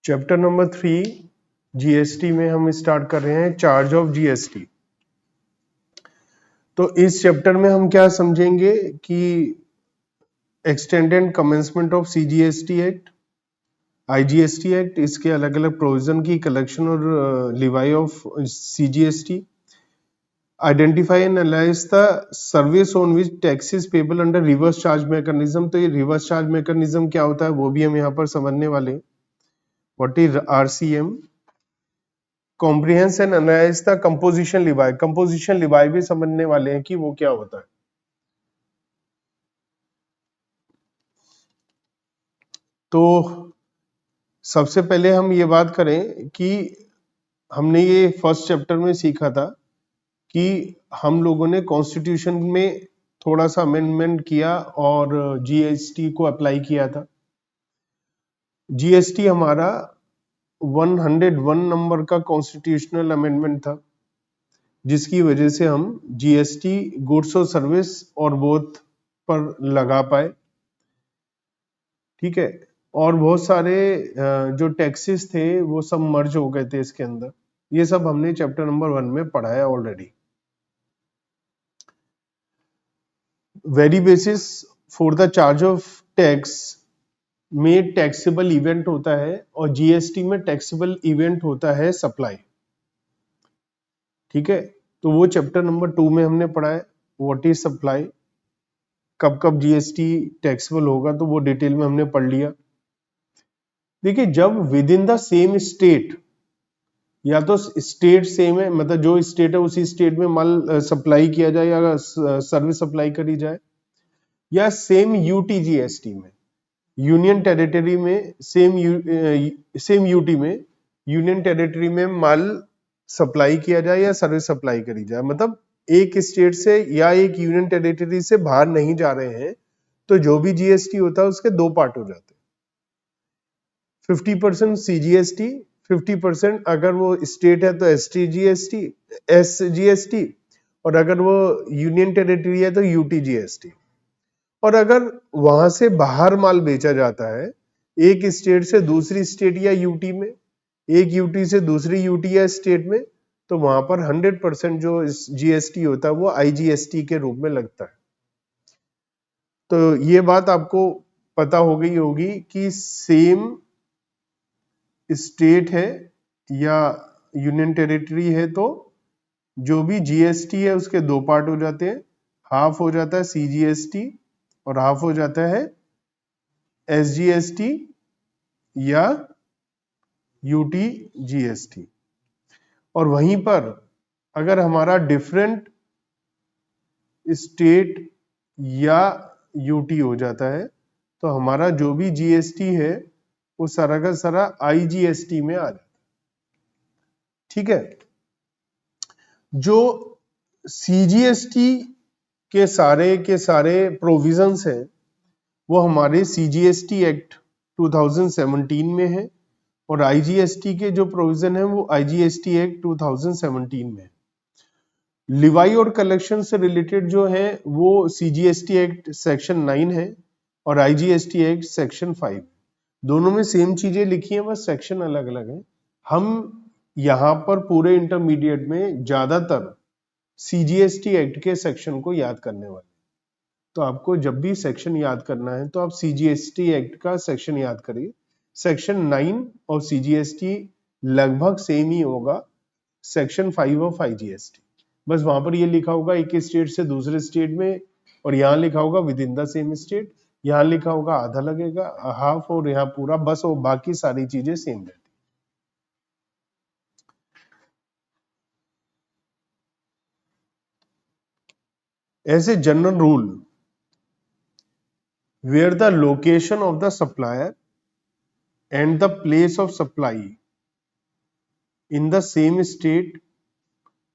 Chapter number 3 GST में हम start कर रहे हैं चार्ज ऑफ जीएसटी। तो इस चैप्टर में हम क्या समझेंगे कि extended commencement of CGST act, IGST act, इसके अलग अलग प्रोविजन की कलेक्शन और Levi of CGST, identify and analyse the service on which taxes payable under reverse charge mechanism. तो ये रिवर्स चार्ज मैकेनिज्म क्या होता है वो भी हम यहाँ पर समझने वाले हैं। What is RCM, comprehend and analyse the composition लिवाई। कंपोजिशन लिवाई भी समझने वाले हैं कि वो क्या होता है। तो सबसे पहले हम ये बात करें कि हमने ये फर्स्ट चैप्टर में सीखा था कि हम लोगों ने कॉन्स्टिट्यूशन में थोड़ा सा अमेंडमेंट किया और जीएसटी को अप्लाई किया था। जीएसटी हमारा 101 नंबर का कॉन्स्टिट्यूशनल अमेंडमेंट था, जिसकी वजह से हम जीएसटी गुड्स और सर्विस और बोथ पर लगा पाए। ठीक है, और बहुत सारे जो टैक्सेस थे वो सब मर्ज हो गए थे इसके अंदर। ये सब हमने चैप्टर नंबर 1 में पढ़ा है already. Very basis for the charge of tax में टैक्सेबल इवेंट होता है और जीएसटी में टैक्सेबल इवेंट होता है सप्लाई। ठीक है, तो वो चैप्टर नंबर 2 में हमने पढ़ा है व्हाट इज सप्लाई, कब कब जीएसटी टैक्सेबल होगा, तो वो डिटेल में हमने पढ़ लिया। देखिए, जब with in the same state, या तो स्टेट सेम है, मतलब जो स्टेट है उसी स्टेट में माल सप्लाई किया जाए या सर्विस सप्लाई करी जाए, या सेम यूटीजीएसटी में, यूनियन टेरिटरी में सेम यूटी में यूनियन टेरिटरी में माल सप्लाई किया जाए या सर्विस सप्लाई करी जाए, मतलब एक स्टेट से या एक यूनियन टेरिटरी से बाहर नहीं जा रहे हैं, तो जो भी जीएसटी होता है उसके दो पार्ट हो जाते हैं। 50% सीजीएसटी, 50% अगर वो स्टेट है तो एसजीएसटी, और अगर वो यूनियन टेरिटरी है तो यूटीजीएसटी। और अगर वहां से बाहर माल बेचा जाता है एक स्टेट से दूसरी स्टेट या यूटी में, एक यूटी से दूसरी यूटी या स्टेट में, तो वहां पर 100% जो जीएसटी होता है वो आईजीएसटी के रूप में लगता है। तो ये बात आपको पता हो गई होगी कि सेम स्टेट है या यूनियन टेरिटरी है तो जो भी जीएसटी है उसके दो पार्ट हो जाते हैं, हाफ हो जाता है सीजीएसटी और हाफ हो जाता है एसजीएसटी या यूटीजीएसटी। और वहीं पर अगर हमारा डिफरेंट स्टेट या यूटी हो जाता है तो हमारा जो भी जीएसटी है वो सारा का सारा आईजीएसटी में आ जाता है। ठीक है, जो सीजीएसटी के सारे प्रोविजंस हैं वो हमारे सीजीएसटी एक्ट 2017 में है, और आईजीएसटी के जो प्रोविजन है वो आईजीएसटी एक्ट 2017 में है। लिवाई और कलेक्शन से रिलेटेड जो है वो सीजीएसटी एक्ट सेक्शन 9 है और आईजीएसटी एक्ट सेक्शन 5। दोनों में सेम चीजें लिखी हैं, बस सेक्शन अलग अलग है। हम यहां पर पूरे इंटरमीडिएट में ज्यादातर सीजीएसटी एक्ट के सेक्शन को याद करने वाले। तो आपको जब भी सेक्शन याद करना है तो आप सीजीएसटी एक्ट का सेक्शन याद करिए। सेक्शन 9 और सीजीएसटी लगभग सेम ही होगा, सेक्शन 5 ऑफ आईजीएसटी। बस वहां पर ये लिखा होगा एक स्टेट से दूसरे स्टेट में, और यहाँ लिखा होगा with in the same state, यहाँ लिखा होगा आधा लगेगा हाफ, और यहाँ पूरा, बस वो बाकी सारी चीजें सेम रहती। As a general rule, where the location of the supplier and the place of supply in the same state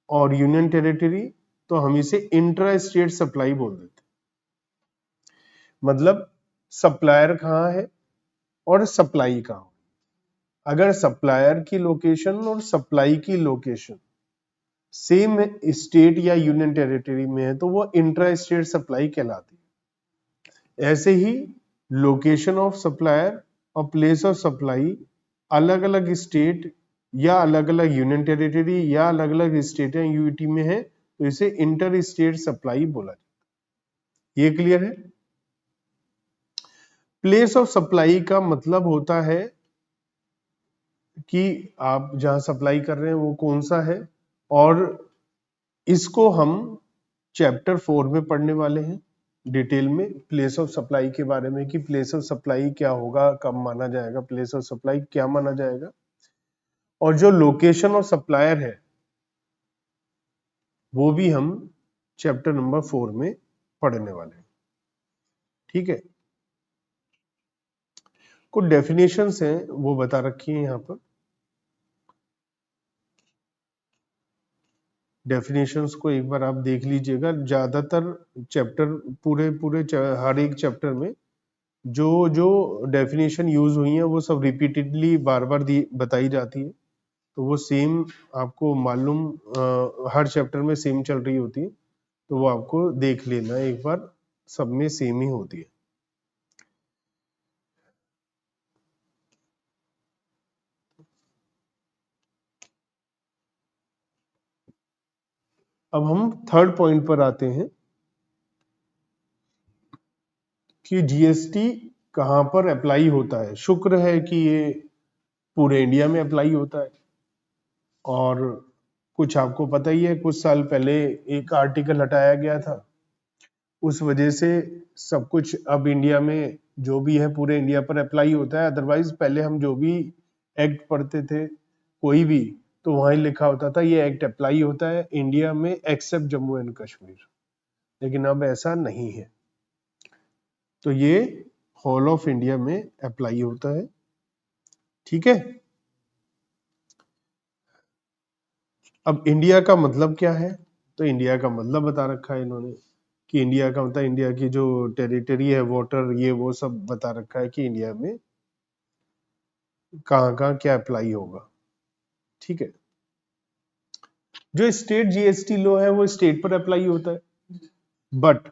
और यूनियन टेरिटरी, तो हम इसे इंट्रा स्टेट सप्लाई बोल देते हैं। मतलब सप्लायर कहाँ है और सप्लाई कहाँ है। अगर सप्लायर की लोकेशन और सप्लाई की लोकेशन सेम स्टेट या यूनियन टेरिटरी में है तो वो इंट्रा स्टेट सप्लाई कहलाती है। ऐसे ही लोकेशन ऑफ सप्लायर और प्लेस ऑफ सप्लाई अलग अलग स्टेट या अलग अलग यूनियन टेरिटरी या अलग अलग स्टेट या यूटी में है तो इसे इंटर स्टेट सप्लाई बोला जाता है। ये क्लियर है? प्लेस ऑफ सप्लाई का मतलब होता है कि आप जहां सप्लाई कर रहे हैं वो कौन सा है, और इसको हम चैप्टर 4 में पढ़ने वाले हैं डिटेल में, प्लेस ऑफ सप्लाई के बारे में कि प्लेस ऑफ सप्लाई क्या होगा, कब माना जाएगा, प्लेस ऑफ सप्लाई क्या माना जाएगा, और जो लोकेशन ऑफ सप्लायर है वो भी हम चैप्टर नंबर 4 में पढ़ने वाले हैं। ठीक है, कुछ डेफिनेशंस हैं वो बता रखी है यहाँ पर। डेफिनेशंस को एक बार आप देख लीजिएगा। ज्यादातर चैप्टर पूरे पूरे हर एक चैप्टर में जो जो डेफिनेशन यूज हुई है वो सब रिपीटेडली बार बार बताई जाती है, तो वो सेम आपको मालूम हर चैप्टर में सेम चल रही होती है, तो वो आपको देख लेना एक बार, सब में सेम ही होती है। अब हम थर्ड पॉइंट पर आते हैं कि जीएसटी कहां पर अप्लाई होता है। शुक्र है कि ये पूरे इंडिया में अप्लाई होता है, और कुछ आपको पता ही है कुछ साल पहले एक आर्टिकल हटाया गया था, उस वजह से सब कुछ अब इंडिया में जो भी है पूरे इंडिया पर अप्लाई होता है। अदरवाइज पहले हम जो भी एक्ट पढ़ते थे कोई भी, तो वहां लिखा होता था ये एक्ट अप्लाई होता है इंडिया में एक्सेप्ट जम्मू एंड कश्मीर, लेकिन अब ऐसा नहीं है, तो ये होल ऑफ इंडिया में अप्लाई होता है। ठीक है, अब इंडिया का मतलब क्या है, तो इंडिया का मतलब बता रखा है इन्होंने कि इंडिया का मतलब इंडिया की जो टेरिटरी है, वाटर, ये वो सब बता रखा है कि इंडिया में कहाँ कहाँ क्या अप्लाई होगा। ठीक है, जो स्टेट जीएसटी लॉ है वो स्टेट पर अप्लाई होता है, बट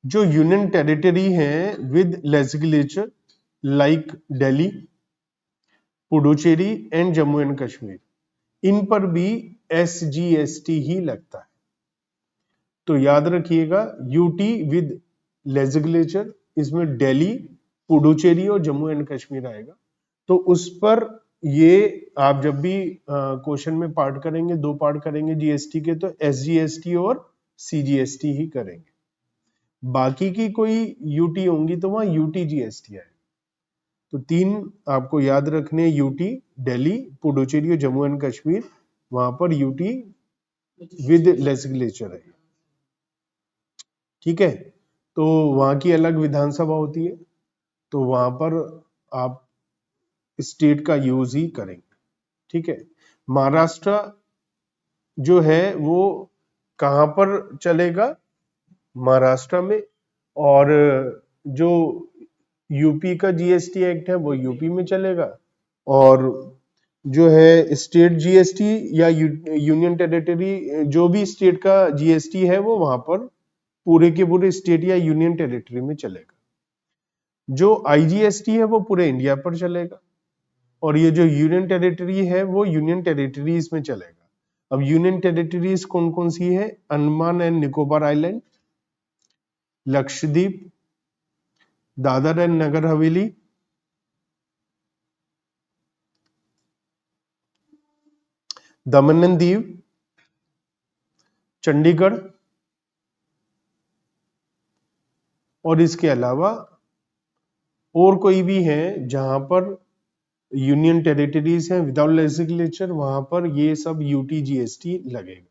जो यूनियन टेरिटरी है with legislature like Delhi, Puducherry and Jammu and Kashmir, इन पर भी एसजीएसटी ही लगता है। तो याद रखिएगा यूटी विद लेजिस्लेचर, इसमें दिल्ली, पुडुचेरी और जम्मू एंड कश्मीर आएगा, तो उस पर ये आप जब भी क्वेश्चन में पार्ट करेंगे, दो पार्ट करेंगे जीएसटी के, तो एसजीएसटी और सीजीएसटी ही करेंगे। बाकी की कोई यूटी होंगी तो वहां यूटी जीएसटी आएगा। तो तीन आपको याद रखने, यूटी, दिल्ली, पुडुचेरी और जम्मू एंड कश्मीर, वहां पर यूटी विद लेजिस्लेचर है। ठीक है, तो वहां की अलग विधानसभा होती है, तो वहां पर आप स्टेट का यूज ही करेंगे। ठीक है, महाराष्ट्र जो है वो कहां पर चलेगा, महाराष्ट्र में, और जो यूपी का जीएसटी एक्ट है वो यूपी में चलेगा, और जो है स्टेट जीएसटी या यूनियन टेरिटरी, जो भी स्टेट का जीएसटी है वो वहां पर पूरे के पूरे स्टेट या यूनियन टेरिटरी में चलेगा। जो आईजीएसटी है वो पूरे इंडिया पर चलेगा, और ये जो यूनियन टेरिटरी है वो यूनियन टेरिटरीज में चलेगा। अब यूनियन टेरिटरीज कौन कौन सी है, Andaman and Nicobar island, Lakshadweep, Dadra and Nagar Haveli, Daman and Diu, Chandigarh, और इसके अलावा और कोई भी है जहां पर यूनियन टेरिटरीज हैं विदाउट लेजिस्लेचर, वहां पर ये सब यूटी जीएसटी लगेगा।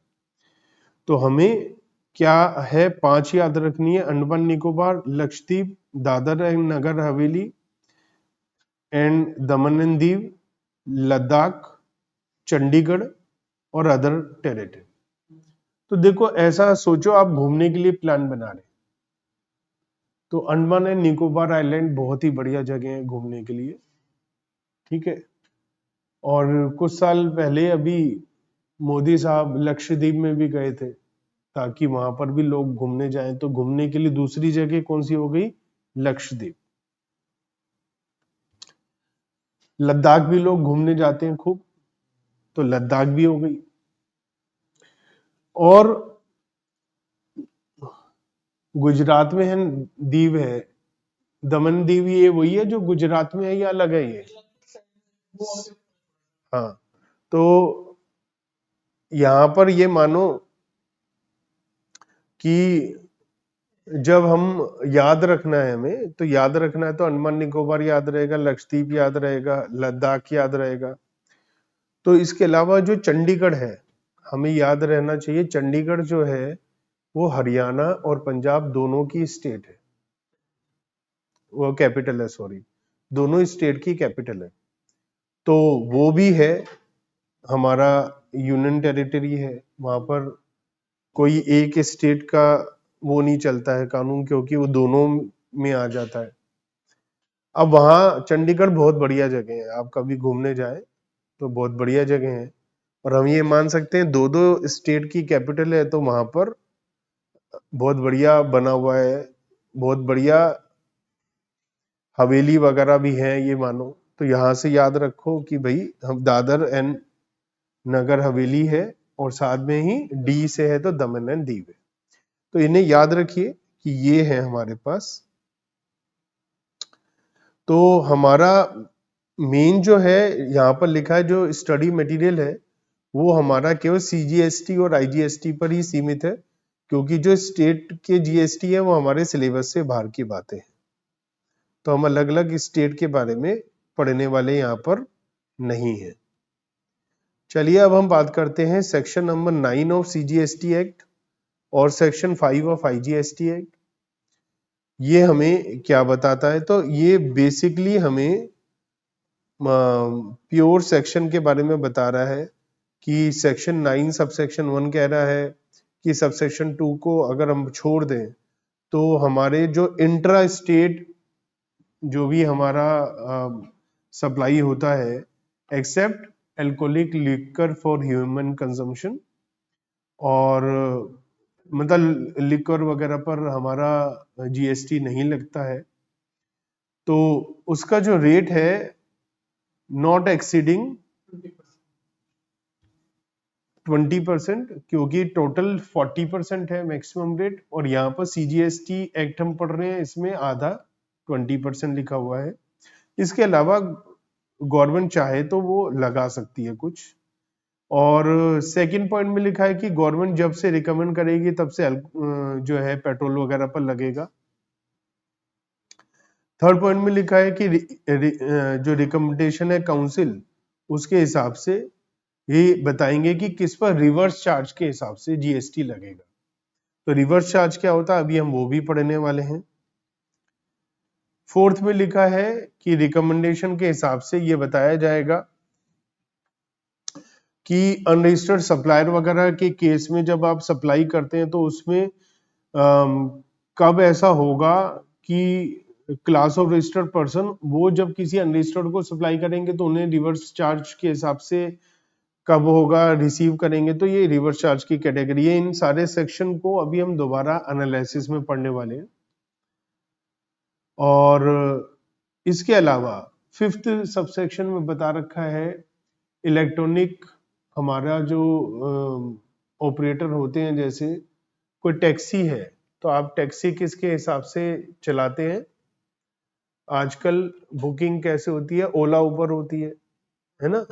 तो हमें क्या है, 5 याद रखनी है, Andaman Nicobar, Lakshadweep, Dadra and Nagar Haveli and Daman and Diu, Ladakh, Chandigarh और अदर टेरिटरी। तो देखो ऐसा सोचो आप घूमने के लिए प्लान बना रहे, तो अंडमान एंड निकोबार आइलैंड बहुत ही बढ़िया जगह है घूमने के लिए। ठीक है, और कुछ साल पहले अभी मोदी साहब लक्षद्वीप में भी गए थे, ताकि वहां पर भी लोग घूमने जाएं, तो घूमने के लिए दूसरी जगह कौन सी हो गई, लक्षद्वीप। लद्दाख भी लोग घूमने जाते हैं खूब, तो लद्दाख भी हो गई। और गुजरात में है दीव है, दमन दीव, ये वही है जो गुजरात में है या अलग है ये? हाँ, तो यहां पर ये मानो कि जब हम याद रखना है हमें, तो याद रखना है तो अंडमान निकोबार याद रहेगा, लक्षद्वीप याद रहेगा, लद्दाख याद रहेगा। तो इसके अलावा जो चंडीगढ़ है, हमें याद रहना चाहिए, चंडीगढ़ जो है वो हरियाणा और पंजाब दोनों की स्टेट है, वो कैपिटल है, सॉरी, दोनों स्टेट की कैपिटल है। तो वो भी है हमारा यूनियन टेरिटरी है, वहां पर कोई एक स्टेट का वो नहीं चलता है कानून, क्योंकि वो दोनों में आ जाता है। अब वहाँ चंडीगढ़ बहुत बढ़िया जगह है, आप कभी घूमने जाए तो बहुत बढ़िया जगह है। और हम ये मान सकते हैं दो दो स्टेट की कैपिटल है, तो वहां पर बहुत बढ़िया बना हुआ है, बहुत बढ़िया हवेली वगैरह भी है ये मानो। तो यहाँ से याद रखो कि भाई हम दादर एंड नगर हवेली है, और साथ में ही डी से है तो दमन एंड दीव है। तो इन्हें याद रखिए कि ये है हमारे पास। तो हमारा मेन जो है यहाँ पर लिखा है, जो स्टडी मटेरियल है वो हमारा केवल सीजीएसटी और आईजीएसटी पर ही सीमित है, क्योंकि जो स्टेट के जीएसटी है वो हमारे सिलेबस से बाहर की बातें हैं। तो हम अलग अलग स्टेट के बारे में पढ़ने वाले यहाँ पर नहीं है। चलिए अब हम बात करते हैं section number 9 of CGST act और सेक्शन 5 ऑफ आईजीएसटी एक्ट। ये हमें क्या बताता है? तो ये बेसिकली हमें प्योर सेक्शन के बारे में बता रहा है कि सेक्शन 9 सबसेक्शन 1 कह रहा है कि सबसेक्शन 2 को अगर हम छोड़ दें तो हमारे जो इंट्रा स्टेट जो भी हमारा सप्लाई होता है, except alcoholic liquor for human consumption, और मतलब लिकर वगैरह पर हमारा जीएसटी नहीं लगता है, तो उसका जो रेट है नॉट एक्सीडिंग 20%, क्योंकि टोटल 40% है मैक्सिमम रेट, और यहाँ पर सीजीएसटी एक्ट हम पढ़ रहे हैं, इसमें आधा 20% लिखा हुआ है। इसके अलावा गवर्नमेंट चाहे तो वो लगा सकती है कुछ। और सेकंड पॉइंट में लिखा है कि गवर्नमेंट जब से रिकमेंड करेगी तब से जो है पेट्रोल वगैरह पर लगेगा। थर्ड पॉइंट में लिखा है कि जो रिकमेंडेशन है काउंसिल, उसके हिसाब से ये बताएंगे कि किस पर रिवर्स चार्ज के हिसाब से जीएसटी लगेगा। तो रिवर्स चार्ज क्या होता है, अभी हम वो भी पढ़ने वाले हैं। फोर्थ में लिखा है कि रिकमेंडेशन के हिसाब से ये बताया जाएगा कि अनरजिस्टर्ड सप्लायर वगैरह के केस में जब आप सप्लाई करते हैं तो उसमें कब ऐसा होगा कि क्लास ऑफ रजिस्टर्ड पर्सन वो जब किसी अनरजिस्टर्ड को सप्लाई करेंगे तो उन्हें रिवर्स चार्ज के हिसाब से कब होगा रिसीव करेंगे, तो ये रिवर्स चार्ज की कैटेगरी है। इन सारे सेक्शन को अभी हम दोबारा एनालिसिस में पढ़ने वाले हैं। और इसके अलावा फिफ्थ सबसेक्शन में बता रखा है इलेक्ट्रॉनिक, हमारा जो ऑपरेटर होते हैं, जैसे कोई टैक्सी है तो आप टैक्सी किसके हिसाब से चलाते हैं? आजकल बुकिंग कैसे होती है? ओला उबर होती है ना?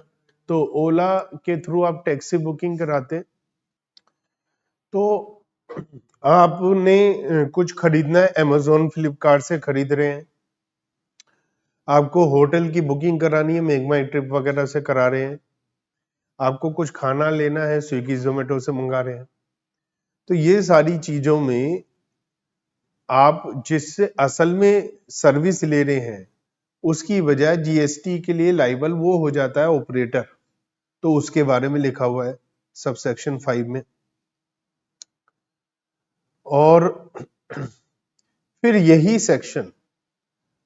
तो ओला के थ्रू आप टैक्सी बुकिंग कराते हैं। तो आपने कुछ खरीदना है, अमेजोन फ्लिपकार्ट से खरीद रहे हैं, आपको होटल की बुकिंग करानी है, मेघमाई ट्रिप वगैरह से करा रहे हैं, आपको कुछ खाना लेना है, स्विगी जोमेटो से मंगा रहे हैं। तो ये सारी चीजों में आप जिससे असल में सर्विस ले रहे हैं उसकी बजाय जीएसटी के लिए लाइबल वो हो जाता है ऑपरेटर। तो उसके बारे में लिखा हुआ है सबसेक्शन 5 में। और फिर यही सेक्शन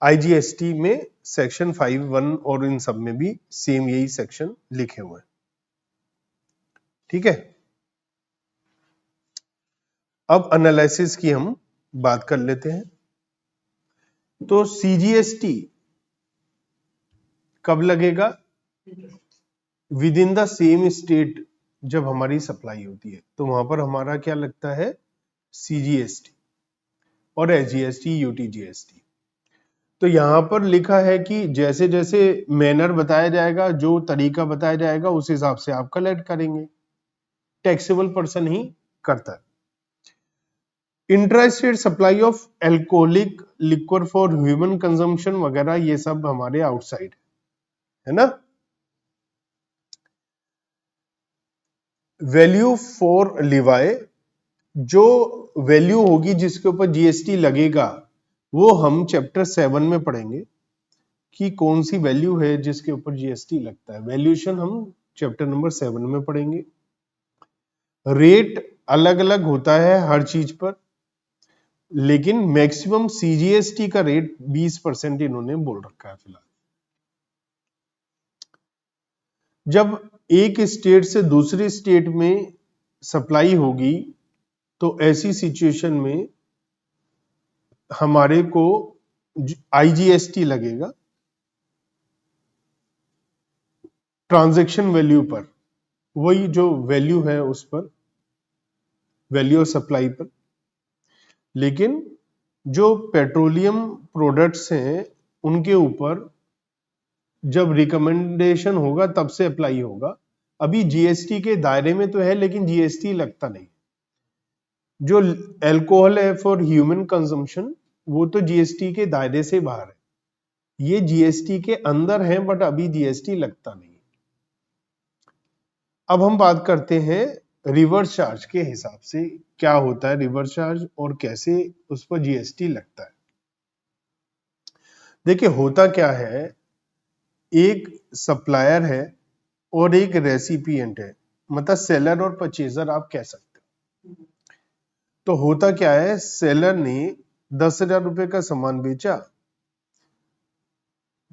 आईजीएसटी में सेक्शन 5(1) और इन सब में भी सेम यही सेक्शन लिखे हुए हैं। ठीक है, अब एनालिसिस की हम बात कर लेते हैं। तो सीजीएसटी कब लगेगा? With in the same state जब हमारी सप्लाई होती है तो वहां पर हमारा क्या लगता है? CGST और SGST, UTGST। तो यहां पर लिखा है कि जैसे जैसे मैनर बताया जाएगा, जो तरीका बताया जाएगा, उस हिसाब से आप कलेक्ट करेंगे। टैक्सेबल पर्सन ही करता है। Intra state supply of alcoholic liquor for human consumption वगैरह, ये सब हमारे आउटसाइड है ना। वैल्यू फॉर लिवाई, जो वैल्यू होगी जिसके ऊपर जीएसटी लगेगा वो हम चैप्टर 7 में पढ़ेंगे कि कौन सी वैल्यू है जिसके ऊपर जीएसटी लगता है। वैल्यूएशन हम चैप्टर नंबर 7 में पढ़ेंगे। रेट अलग अलग होता है हर चीज पर, लेकिन मैक्सिमम सीजीएसटी का रेट 20% इन्होंने बोल रखा है फिलहाल। जब एक स्टेट से दूसरी स्टेट में सप्लाई होगी तो ऐसी सिचुएशन में हमारे को आईजीएसटी लगेगा ट्रांजैक्शन वैल्यू पर, वही जो वैल्यू है उस पर, वैल्यू ऑफ सप्लाई पर। लेकिन जो पेट्रोलियम प्रोडक्ट्स हैं उनके ऊपर जब रिकमेंडेशन होगा तब से अप्लाई होगा। अभी जीएसटी के दायरे में तो है लेकिन जीएसटी लगता नहीं। जो अल्कोहल है फॉर ह्यूमन कंजम्पशन वो तो जीएसटी के दायरे से बाहर है, ये जीएसटी के अंदर है बट अभी जीएसटी लगता नहीं। अब हम बात करते हैं रिवर्स चार्ज के हिसाब से क्या होता है रिवर्स चार्ज और कैसे उस पर जीएसटी लगता है। देखिए होता क्या है, एक सप्लायर है और एक रेसिपिएंट है, मतलब सेलर और परचेजर आप कह सकते हो। तो होता क्या है, सेलर ने 10,000 रुपए का सामान बेचा,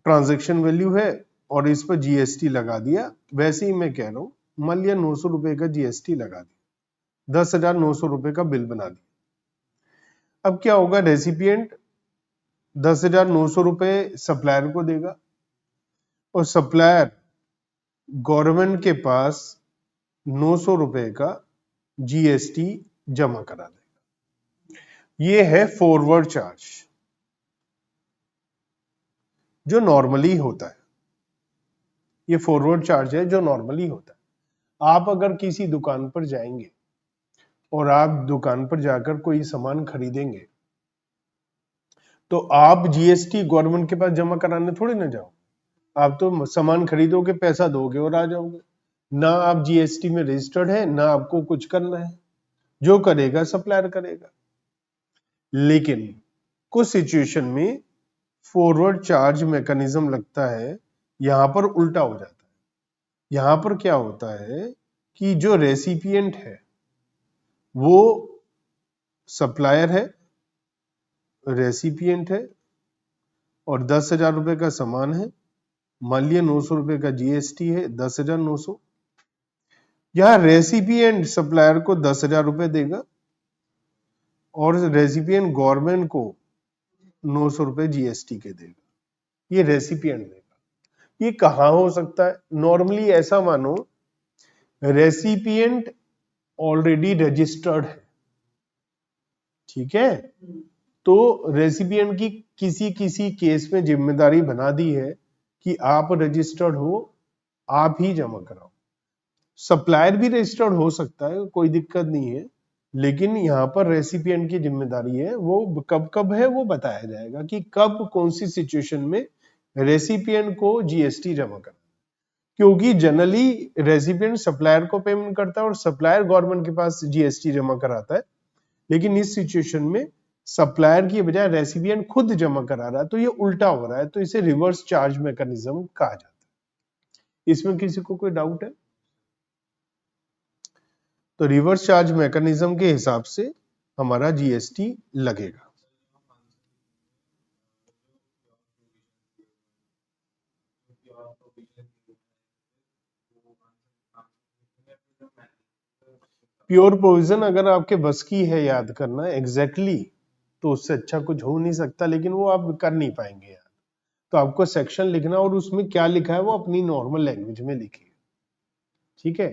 ट्रांजैक्शन वैल्यू है और इस पर जीएसटी लगा दिया। वैसे ही मैं कह रहा हूं, मान लिया 900 रुपए का जीएसटी लगा दिया, 10,900 रुपए का बिल बना दिया। अब क्या होगा, रेसिपिएंट 10,900 रुपए सप्लायर को देगा और सप्लायर गवर्नमेंट के पास 900 रुपए का जीएसटी जमा करा देगा। ये है फॉरवर्ड चार्ज जो नॉर्मली होता है। ये फॉरवर्ड चार्ज है जो नॉर्मली होता है। आप अगर किसी दुकान पर जाएंगे और आप दुकान पर जाकर कोई सामान खरीदेंगे तो आप जीएसटी गवर्नमेंट के पास जमा कराने थोड़ी ना जाओ। आप तो सामान खरीदोगे, पैसा दोगे और आ जाओगे। ना आप जीएसटी में रजिस्टर्ड है, ना आपको कुछ करना है, जो करेगा सप्लायर करेगा। लेकिन कुछ सिचुएशन में फॉरवर्ड चार्ज मैकेनिज्म लगता है, यहां पर उल्टा हो जाता है। यहां पर क्या होता है कि जो रेसिपिएंट है वो सप्लायर है, रेसिपिएंट है और 10,000 रुपए का सामान है। मान लिया 900 रुपए का जीएसटी है, 10,900। यहां रेसिपिएंट सप्लायर को 10,000 रुपए देगा और रेसिपिएंट गवर्नमेंट को 900 रुपए जीएसटी के देगा। ये रेसिपिएंट देगा। ये कहां हो सकता है? नॉर्मली ऐसा मानो रेसिपिएंट ऑलरेडी रजिस्टर्ड है, ठीक है, तो रेसिपिएंट की किसी किसी केस में जिम्मेदारी बना दी है कि आप रजिस्टर्ड हो, आप ही जमा कराओ। सप्लायर भी रजिस्टर्ड हो सकता है, कोई दिक्कत नहीं है, लेकिन यहां पर रेसिपिएंट की जिम्मेदारी है। वो कब कब है वो बताया जाएगा कि कब कौन सी सिचुएशन में रेसिपिएंट को जीएसटी जमा करना। क्योंकि जनरली रेसिपिएंट सप्लायर को पेमेंट करता है और सप्लायर गवर्नमेंट के पास जीएसटी जमा कराता है, लेकिन इस सिचुएशन में सप्लायर की बजाय रेसिपिएंट खुद जमा करा रहा है, तो ये उल्टा हो रहा है, तो इसे रिवर्स चार्ज मैकेनिज्म कहा जाता है। इसमें किसी को कोई डाउट है? तो रिवर्स चार्ज मैकेनिज्म के हिसाब से हमारा जीएसटी लगेगा। प्योर प्रोविजन अगर आपके बस की है याद करना एग्जैक्टली तो उससे अच्छा कुछ हो नहीं सकता, लेकिन वो आप कर नहीं पाएंगे यार। तो आपको सेक्शन लिखना और उसमें क्या लिखा है वो अपनी नॉर्मल लैंग्वेज में लिखिए। ठीक है,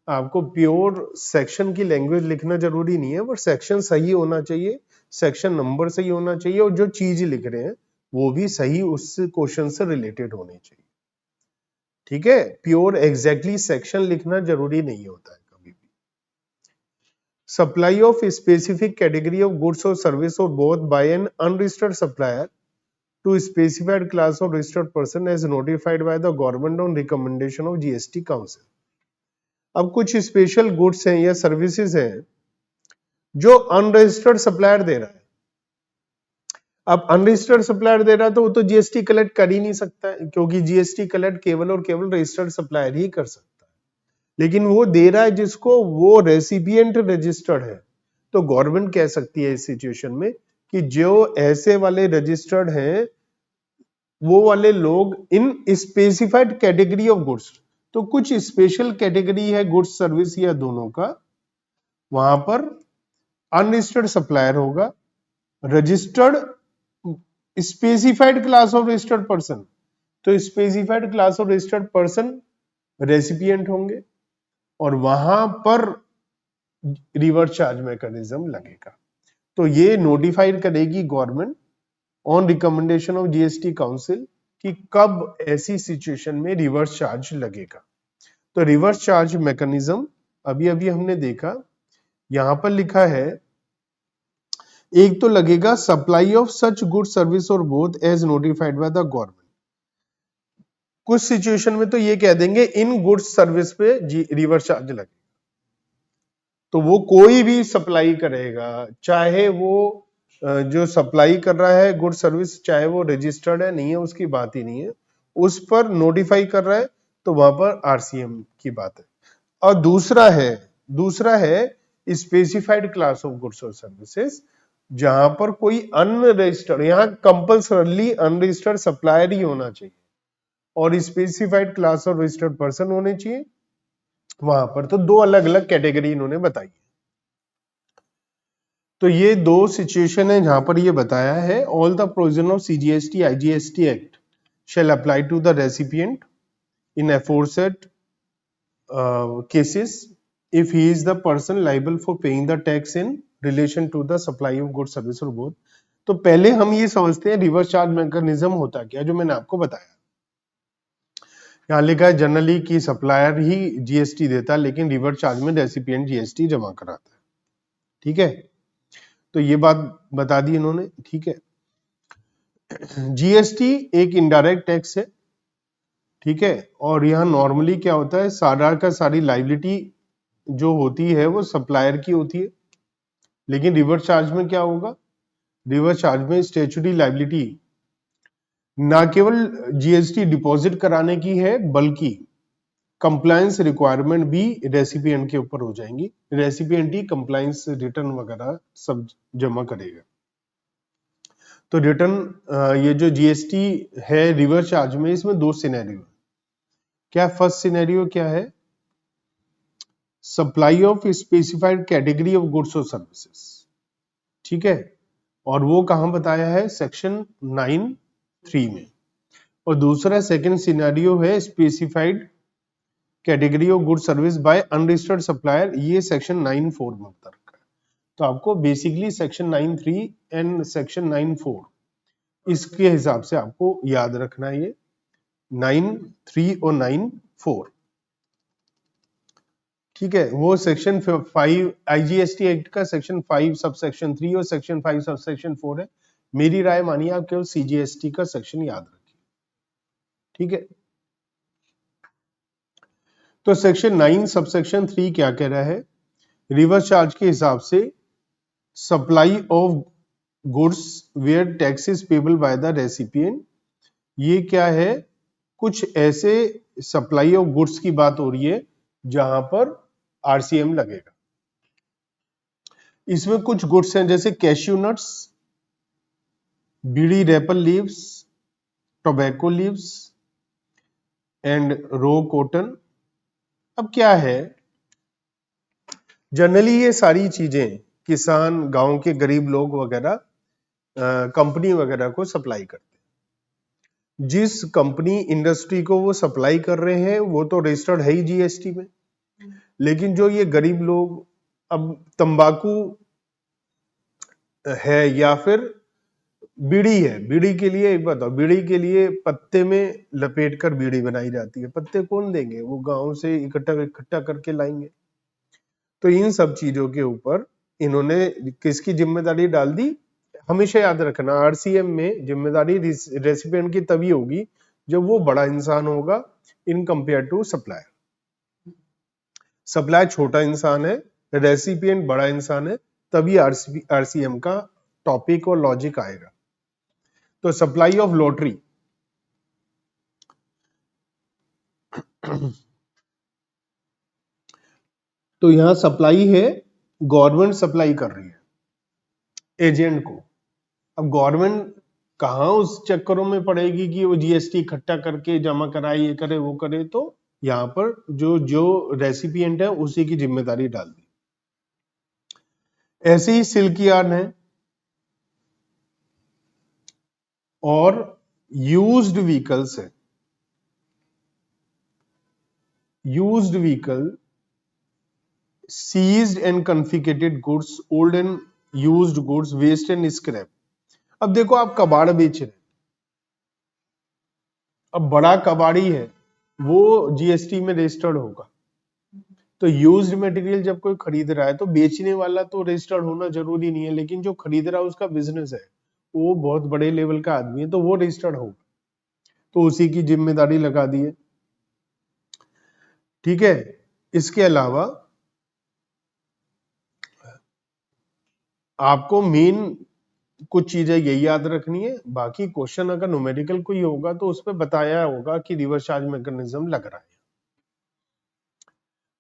आपको प्योर सेक्शन की लैंग्वेज लिखना जरूरी नहीं है, बट सेक्शन सही होना चाहिए, सेक्शन नंबर सही होना चाहिए और जो चीज लिख रहे हैं वो भी सही उस क्वेश्चन से रिलेटेड होनी चाहिए। ठीक है, प्योर एग्जैक्टली सेक्शन लिखना जरूरी नहीं होता है कभी भी। Supply of specific category of goods और सर्विस और both by an unregistered supplier to specified class of registered person as notified by the government on recommendation of GST Council। अब कुछ स्पेशल गुड्स हैं या सर्विसेज हैं जो unregistered supplier दे रहा है। अब अनरजिस्टर्ड सप्लायर दे रहा है तो वो तो जीएसटी कलेक्ट कर ही नहीं सकता है, क्योंकि जीएसटी कलेक्ट केवल और केवल रजिस्टर्ड सप्लायर ही कर सकता है। लेकिन वो दे रहा है जिसको वो रेसिपिएंट रजिस्टर्ड है, तो गवर्नमेंट कह सकती है इस सिचुएशन में कि जो ऐसे वाले रजिस्टर्ड हैं वो वाले लोग in specified category of goods, तो कुछ स्पेशल कैटेगरी है गुड्स सर्विस या दोनों का, वहां पर अनरजिस्टर्ड सप्लायर होगा, registered specified class of registered person, तो specified class of registered person recipient होंगे और वहां पर रिवर्स चार्ज मैकेनिज्म लगेगा। तो ये नोटिफाइड करेगी government on recommendation of GST council कि कब ऐसी सिचुएशन में रिवर्स चार्ज लगेगा। तो रिवर्स चार्ज मैकेनिज्म अभी अभी हमने देखा, यहां पर लिखा है एक तो लगेगा supply of such good service और both as notified by the government. कुछ सिचुएशन में तो ये कह देंगे इन गुड्स सर्विस पे रिवर्स चार्ज लगेगा, तो वो कोई भी सप्लाई करेगा, चाहे वो जो सप्लाई कर रहा है गुड सर्विस चाहे वो रजिस्टर्ड है नहीं है उसकी बात ही नहीं है, उस पर नोटिफाई कर रहा है तो वहां पर आरसीएम की बात है। और दूसरा है स्पेसिफाइड क्लास ऑफ गुड्स और सर्विसेज, जहां पर कोई अनरजिस्टर्ड, यहां कंपल्सरली अनरजिस्टर्ड सप्लायर ही होना चाहिए और specified class of registered person होने चाहिए वहां पर। तो दो अलग अलग कैटेगरी इन्होंने बताई। तो ये दो सिचुएशन है जहां पर ये बताया है all the provision of CGST IGST act shall apply to the recipient in aforesaid cases if he is the person liable for paying the tax in relation to the supply of goods service or both। तो पहले हम ये समझते हैं reverse charge mechanism होता क्या, जो मैंने आपको बताया। यहाँ लिखा है जनरली कि सप्लायर ही जीएसटी देता है लेकिन रिवर्स चार्ज में रेसिपिएंट जीएसटी जमा कराता है। ठीक है, तो ये बात बता दी इन्होंने। ठीक है, जीएसटी एक इनडायरेक्ट टैक्स है। ठीक है, और यहाँ नॉर्मली क्या होता है, सारा का सारी लाइबिलिटी जो होती है वो सप्लायर की होती है, लेकिन रिवर्स चार्ज में क्या होगा, रिवर्स चार्ज में स्टैट्यूटरी लाइबिलिटी ना केवल जीएसटी डिपॉजिट कराने की है बल्कि कंप्लायंस रिक्वायरमेंट भी रेसिपिएंट के ऊपर हो जाएंगी। रेसिपिएंट ही कंप्लायंस रिटर्न वगैरह सब जमा करेगा। तो रिटर्न ये जो जीएसटी है रिवर्स चार्ज में, इसमें दो सिनेरियो क्या, फर्स्ट सिनेरियो क्या है, supply of specified category of goods और सर्विसेज। ठीक है, और वो कहां बताया है, सेक्शन 9(3) में। और दूसरा सेकंड सिनेरियो है specified category of good service by unregistered supplier, ये सेक्शन 9(4) में बता रखा है। तो आपको बेसिकली सेक्शन 9(3) एंड सेक्शन 9(4) इसके हिसाब से आपको याद रखना है, ये 9(3) और 9(4). ठीक है, वो सेक्शन 5 आईजीएसटी एक्ट का सेक्शन 5 सब सेक्शन 3 और सेक्शन 5 सब सेक्शन 4 है। मेरी राय मानिए आप केवल सीजीएसटी का सेक्शन याद रखिए। ठीक है, तो सेक्शन 9 सब सेक्शन 3 क्या कह रहा है, रिवर्स चार्ज के हिसाब से supply of goods where tax is payable by the recipient, ये क्या है, कुछ ऐसे सप्लाई ऑफ गुड्स की बात हो रही है जहां पर आरसीएम लगेगा। इसमें कुछ गुड्स हैं जैसे cashew nuts, bidi wrapper leaves, tobacco leaves and raw cotton. अब क्या है, जनरली ये सारी चीजें किसान, गांव के गरीब लोग वगैरह कंपनी वगैरह को सप्लाई करते हैं। जिस कंपनी इंडस्ट्री को वो सप्लाई कर रहे हैं वो तो रजिस्टर्ड है ही जीएसटी में, लेकिन जो ये गरीब लोग, अब तंबाकू है या फिर बीड़ी है, बीड़ी के लिए एक बताओ, बीड़ी के लिए पत्ते में लपेट कर बीड़ी बनाई जाती है, पत्ते कौन देंगे, वो गांव से इकट्ठा इकट्ठा करके लाएंगे। तो इन सब चीजों के ऊपर इन्होंने किसकी जिम्मेदारी डाल दी, हमेशा याद रखना आरसीएम में जिम्मेदारी रेसिपिएंट की तभी होगी जब वो बड़ा इंसान होगा in compare to supplier. Supplier छोटा इंसान है, रेसिपिएंट बड़ा इंसान है, तभी आरसीएम का टॉपिक और लॉजिक आएगा। तो सप्लाई ऑफ लॉटरी, तो यहां सप्लाई है, गवर्नमेंट सप्लाई कर रही है एजेंट को। अब गवर्नमेंट कहां उस चक्करों में पड़ेगी कि वो जीएसटी इकट्ठा करके जमा कराए, ये करे वो करे, तो यहां पर जो जो रेसिपिएंट है उसी की जिम्मेदारी डाल दी। ऐसे ही सिल्क यार्न है और यूज्ड व्हीकल्स है। Used vehicle, seized and confiscated goods, old and used goods, waste and scrap. अब देखो आप कबाड़ बेच रहे हैं, अब बड़ा कबाड़ी है वो जीएसटी में रजिस्टर्ड होगा। तो यूज्ड मटेरियल जब कोई खरीद रहा है तो बेचने वाला तो रजिस्टर्ड होना जरूरी नहीं है, लेकिन जो खरीद रहा है उसका बिजनेस है, वो बहुत बड़े लेवल का आदमी है, तो वो रजिस्टर्ड होगा, तो उसी की जिम्मेदारी लगा दी है। ठीक है, इसके अलावा आपको मेन कुछ चीजें यही याद रखनी है, बाकी क्वेश्चन अगर न्यूमेरिकल कोई होगा तो उसमें बताया होगा कि रिवर्स चार्ज मैकेनिज्म लग रहा है।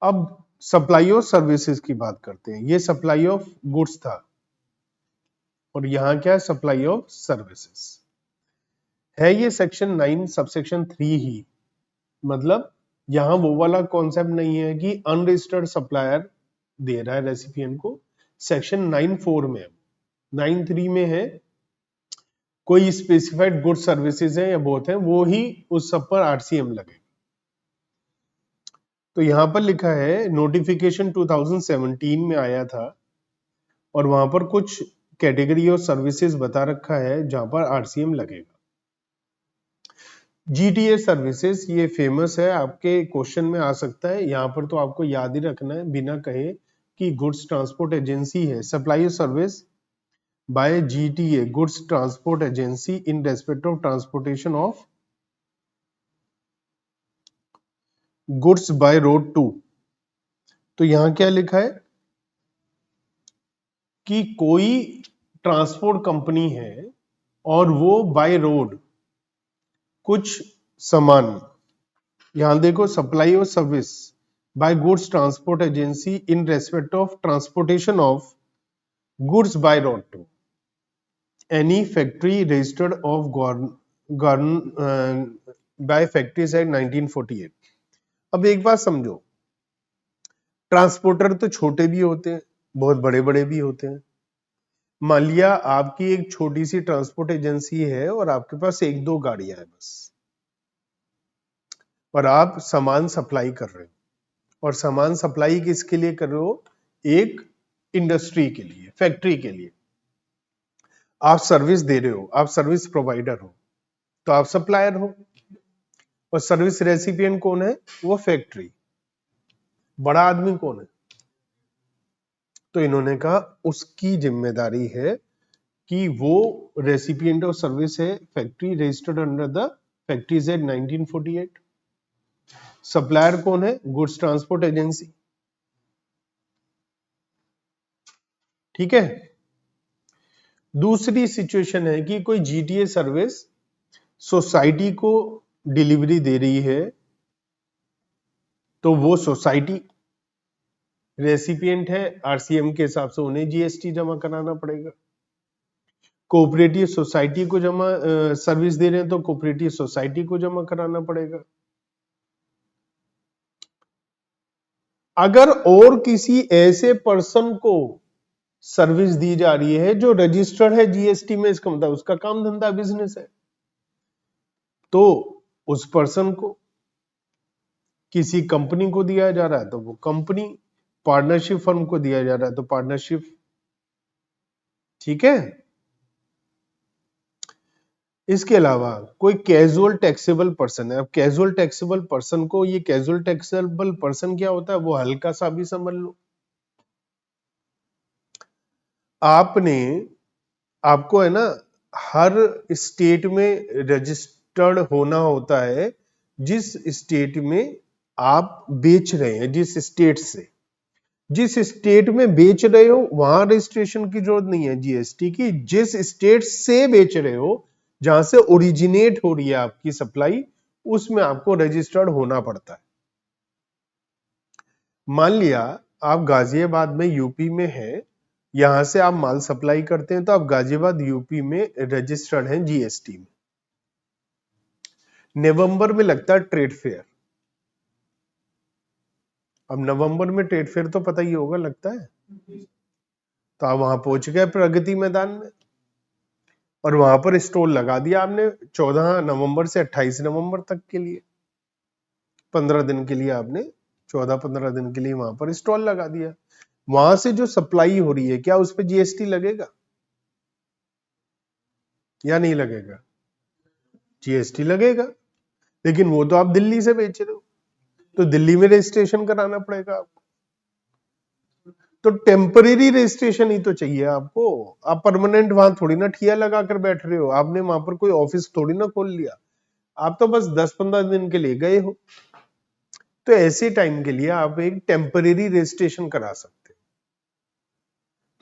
अब सप्लाई ऑफ सर्विसेज की बात करते हैं। ये सप्लाई ऑफ गुड्स था और यहां क्या है, सप्लाई ऑफ सर्विसेज है। ये सेक्शन 9 सबसेक्शन 3 ही, मतलब यहां वो वाला कॉन्सेप्ट नहीं है कि अनरजिस्टर्ड सप्लायर दे रहा है रेसिपिएंट को। सेक्शन 9(4) में, 9(3) में है कोई स्पेसिफाइड गुड सर्विसेज है या बहुत है, वो ही उस सब पर आरसीएम लगे। तो यहां पर लिखा है नोटिफिकेशन 2017 में आया था और वहां पर कुछ कैटेगरी और सर्विसेज बता रखा है जहां पर आरसीएम लगेगा। जीटीए सर्विसेज, ये फेमस है, आपके क्वेश्चन में आ सकता है, यहां पर तो आपको याद ही रखना है बिना कहे कि गुड्स ट्रांसपोर्ट एजेंसी है। Supply service by GTA, goods transport agency, in respect of transportation of goods by road to. तो यहां क्या लिखा है कि कोई ट्रांसपोर्ट कंपनी है और वो बाय रोड कुछ सामान, यहां देखो सप्लाई और service by goods transport agency in respect of transportation of goods by road to any factory registered of by factories act 1948। अब एक बात समझो, ट्रांसपोर्टर तो छोटे भी होते हैं, बहुत बड़े बड़े भी होते हैं। मान लिया आपकी एक छोटी सी ट्रांसपोर्ट एजेंसी है और आपके पास एक दो गाड़ियां हैं बस, और आप सामान सप्लाई कर रहे हो। और सामान सप्लाई किसके लिए कर रहे हो, एक इंडस्ट्री के लिए, फैक्ट्री के लिए। आप सर्विस दे रहे हो, आप सर्विस प्रोवाइडर हो, तो आप सप्लायर हो। और सर्विस रेसिपिएंट कौन है, वो फैक्ट्री। बड़ा आदमी कौन है, तो इन्होंने कहा उसकी जिम्मेदारी है कि वो रेसिपिएंट ऑफ सर्विस है factory registered under the factories act 1948। Supplier कौन है, गुड्स ट्रांसपोर्ट एजेंसी। ठीक है, दूसरी सिचुएशन है कि कोई जीटीए सर्विस सोसाइटी को डिलीवरी दे रही है, तो वो सोसाइटी रेसिपिएंट है, आरसीएम के हिसाब से उन्हें जीएसटी जमा कराना पड़ेगा। कोऑपरेटिव सोसाइटी को जमा सर्विस दे रहे हैं तो कोऑपरेटिव सोसाइटी को जमा कराना पड़ेगा। अगर और किसी ऐसे पर्सन को सर्विस दी जा रही है जो रजिस्टर्ड है जीएसटी में, इसका मतलब उसका काम धंधा बिजनेस है। तो उस पर्सन को किसी कंपनी को दिया जा रहा है तो वो कंपनी, पार्टनरशिप फर्म को दिया जा रहा है तो पार्टनरशिप। ठीक है। इसके अलावा कोई कैजुअल टैक्सेबल पर्सन है। अब कैजुअल टैक्सेबल पर्सन को, ये कैजुअल टैक्सेबल पर्सन क्या होता है वो हल्का सा भी समझ लो। आपको है ना हर स्टेट में रजिस्टर्ड होना होता है जिस स्टेट में आप बेच रहे हैं। जिस स्टेट में बेच रहे हो वहां रजिस्ट्रेशन की जरूरत नहीं है जीएसटी की। जिस स्टेट से बेच रहे हो, जहां से ओरिजिनेट हो रही है आपकी सप्लाई, उसमें आपको रजिस्टर्ड होना पड़ता है। मान लिया आप गाजियाबाद में यूपी में है, यहां से आप माल सप्लाई करते हैं तो आप गाजियाबाद यूपी में रजिस्टर्ड हैं जीएसटी में। नवंबर में लगता है ट्रेड फेयर। अब नवंबर में ट्रेड फेयर तो पता ही होगा, लगता है। तो आप वहां पहुंच गए प्रगति मैदान में और वहां पर स्टॉल लगा दिया आपने 14 नवंबर से 28 नवंबर तक के लिए। 15 दिन के लिए आपने 14-15 दिन के लिए वहां पर स्टॉल लगा दिया। वहां से जो सप्लाई हो रही है, क्या उस पर जीएसटी लगेगा या नहीं लगेगा? जीएसटी लगेगा। लेकिन वो तो आप दिल्ली से बेच रहे हो, तो दिल्ली में रजिस्ट्रेशन कराना पड़ेगा आपको। तो टेम्परेरी रजिस्ट्रेशन ही तो चाहिए आपको। आप परमानेंट वहां थोड़ी ना ठिया लगा कर बैठ रहे हो। आपने वहां पर कोई ऑफिस थोड़ी ना खोल लिया। आप तो बस 10-15 दिन के लिए गए हो। तो ऐसे टाइम के लिए आप एक टेम्परेरी रजिस्ट्रेशन करा सकते हो,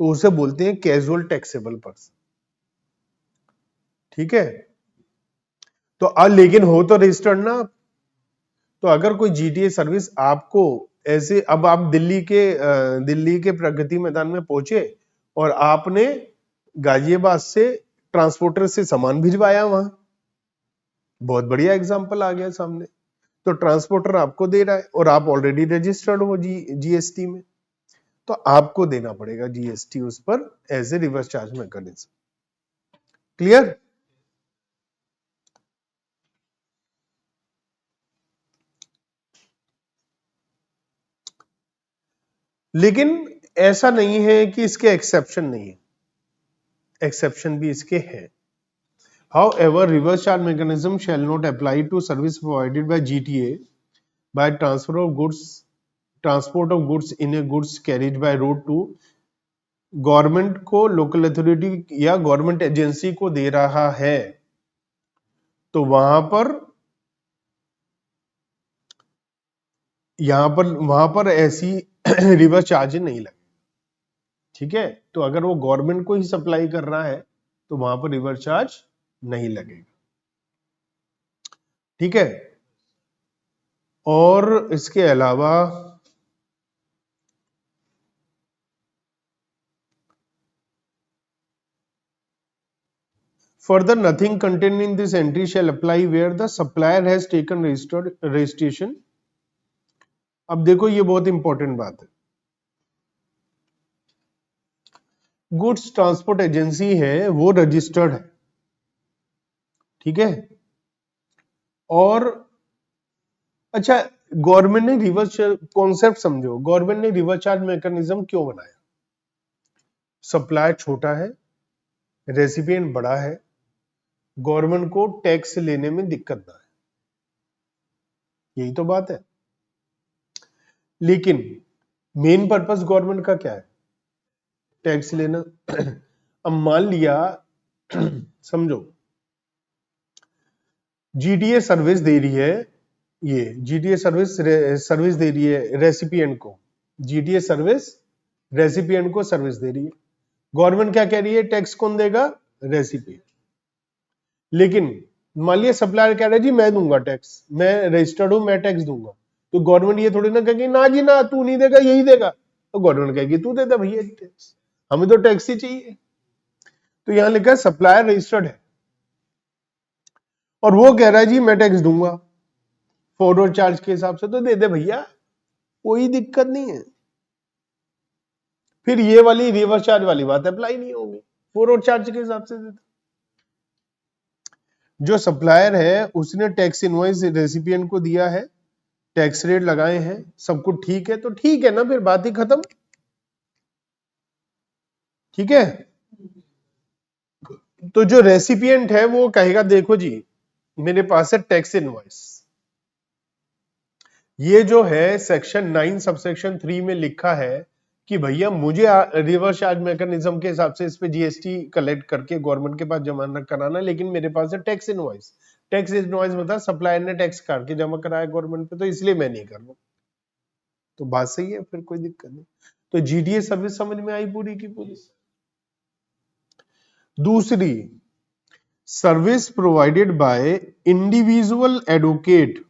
तो उसे बोलते हैं कैजुअल टैक्सेबल पर्सन। ठीक है। तो लेकिन हो तो रजिस्टर्ड ना। तो अगर कोई जीटीए सर्विस आपको ऐसे, अब आप दिल्ली के प्रगति मैदान में पहुंचे और आपने गाजियाबाद से ट्रांसपोर्टर से सामान भिजवाया वहां, बहुत बढ़िया एग्जांपल आ गया सामने। तो ट्रांसपोर्टर आपको दे रहा है और आप ऑलरेडी रजिस्टर्ड हो जीएसटी में, तो आपको देना पड़ेगा जीएसटी उस पर as a reverse charge mechanism. Clear? लेकिन ऐसा नहीं है कि इसके एक्सेप्शन नहीं है, एक्सेप्शन भी इसके हैं। However, reverse charge mechanism shall not apply to service provided by GTA by transport of goods in a goods carried by road to government को, लोकल अथॉरिटी या गवर्नमेंट एजेंसी को दे रहा है, तो वहां पर ऐसी रिवर्स चार्ज नहीं लगे। ठीक है। तो अगर वो गवर्नमेंट को ही सप्लाई कर रहा है तो वहां पर रिवर्स चार्ज नहीं लगेगा। ठीक है। और इसके अलावा further, nothing contained in this entry shall apply where the supplier has taken registration. अब देखो ये बहुत इंपॉर्टेंट बात है। गुड्स ट्रांसपोर्ट एजेंसी है वो रजिस्टर्ड है। ठीक है। और अच्छा, गवर्नमेंट ने रिवर्स कॉन्सेप्ट समझो, गवर्नमेंट ने रिवर्स चार्ज मैकेनिज्म क्यों बनाया? सप्लायर छोटा है, रेसिपिएंट बड़ा है, गवर्नमेंट को टैक्स लेने में दिक्कत ना है, यही तो बात है। लेकिन मेन पर्पस गवर्नमेंट का क्या है? टैक्स लेना। अब मान लिया समझो जीटीए सर्विस दे रही है, ये जीटीए सर्विस दे रही है रेसिपिएंट को। जीटीए सर्विस रेसिपिएंट को सर्विस दे रही है। गवर्नमेंट क्या कह रही है? टैक्स कौन देगा? रेसिपिएंट। लेकिन मान लिया सप्लायर कह रहा है जी मैं दूंगा टैक्स, मैं रजिस्टर्ड हूं, मैं टैक्स दूंगा। तो गवर्नमेंट ये थोड़ी ना कहेगी ना जी ना, तू नहीं देगा, यही देगा। तो गवर्नमेंट कहेगी तू दे दे भैया टैक्स, हमें तो टैक्स ही चाहिए। तो यहां लिखा है सप्लायर रजिस्टर्ड है और वो कह रहा है जी मैं टैक्स दूंगा फॉरवर्ड चार्ज के हिसाब से, तो दे दे भैया, कोई दिक्कत नहीं है। फिर ये वाली रिवर्स चार्ज वाली बात अप्लाई नहीं होगी, फॉरवर्ड चार्ज के हिसाब से देते। जो सप्लायर है उसने टैक्स इनवॉइस रेसिपिएंट को दिया है, टैक्स रेट लगाए हैं, सब कुछ ठीक है तो ठीक है ना, फिर बात ही खत्म। ठीक है, तो जो रेसिपिएंट है वो कहेगा देखो जी मेरे पास है टैक्स इनवॉइस, ये जो है सेक्शन 9 सबसेक्शन 3 में लिखा है कि भैया मुझे रिवर्स चार्ज मैकेनिज्म के हिसाब से इस पे जीएसटी कलेक्ट करके गवर्नमेंट के पास जमा कराना, लेकिन मेरे पास है टैक्स इनवॉइस। टैक्स इनवॉइस मतलब सप्लायर ने टैक्स काट के जमा कराया गवर्नमेंट पे, तो इसलिए मैं नहीं कर रहा हूं। तो बात सही है, फिर कोई दिक्कत नहीं। तो जीडीए सर्विस समझ में आई पूरी की पूरी। दूसरी, service provided by individual advocate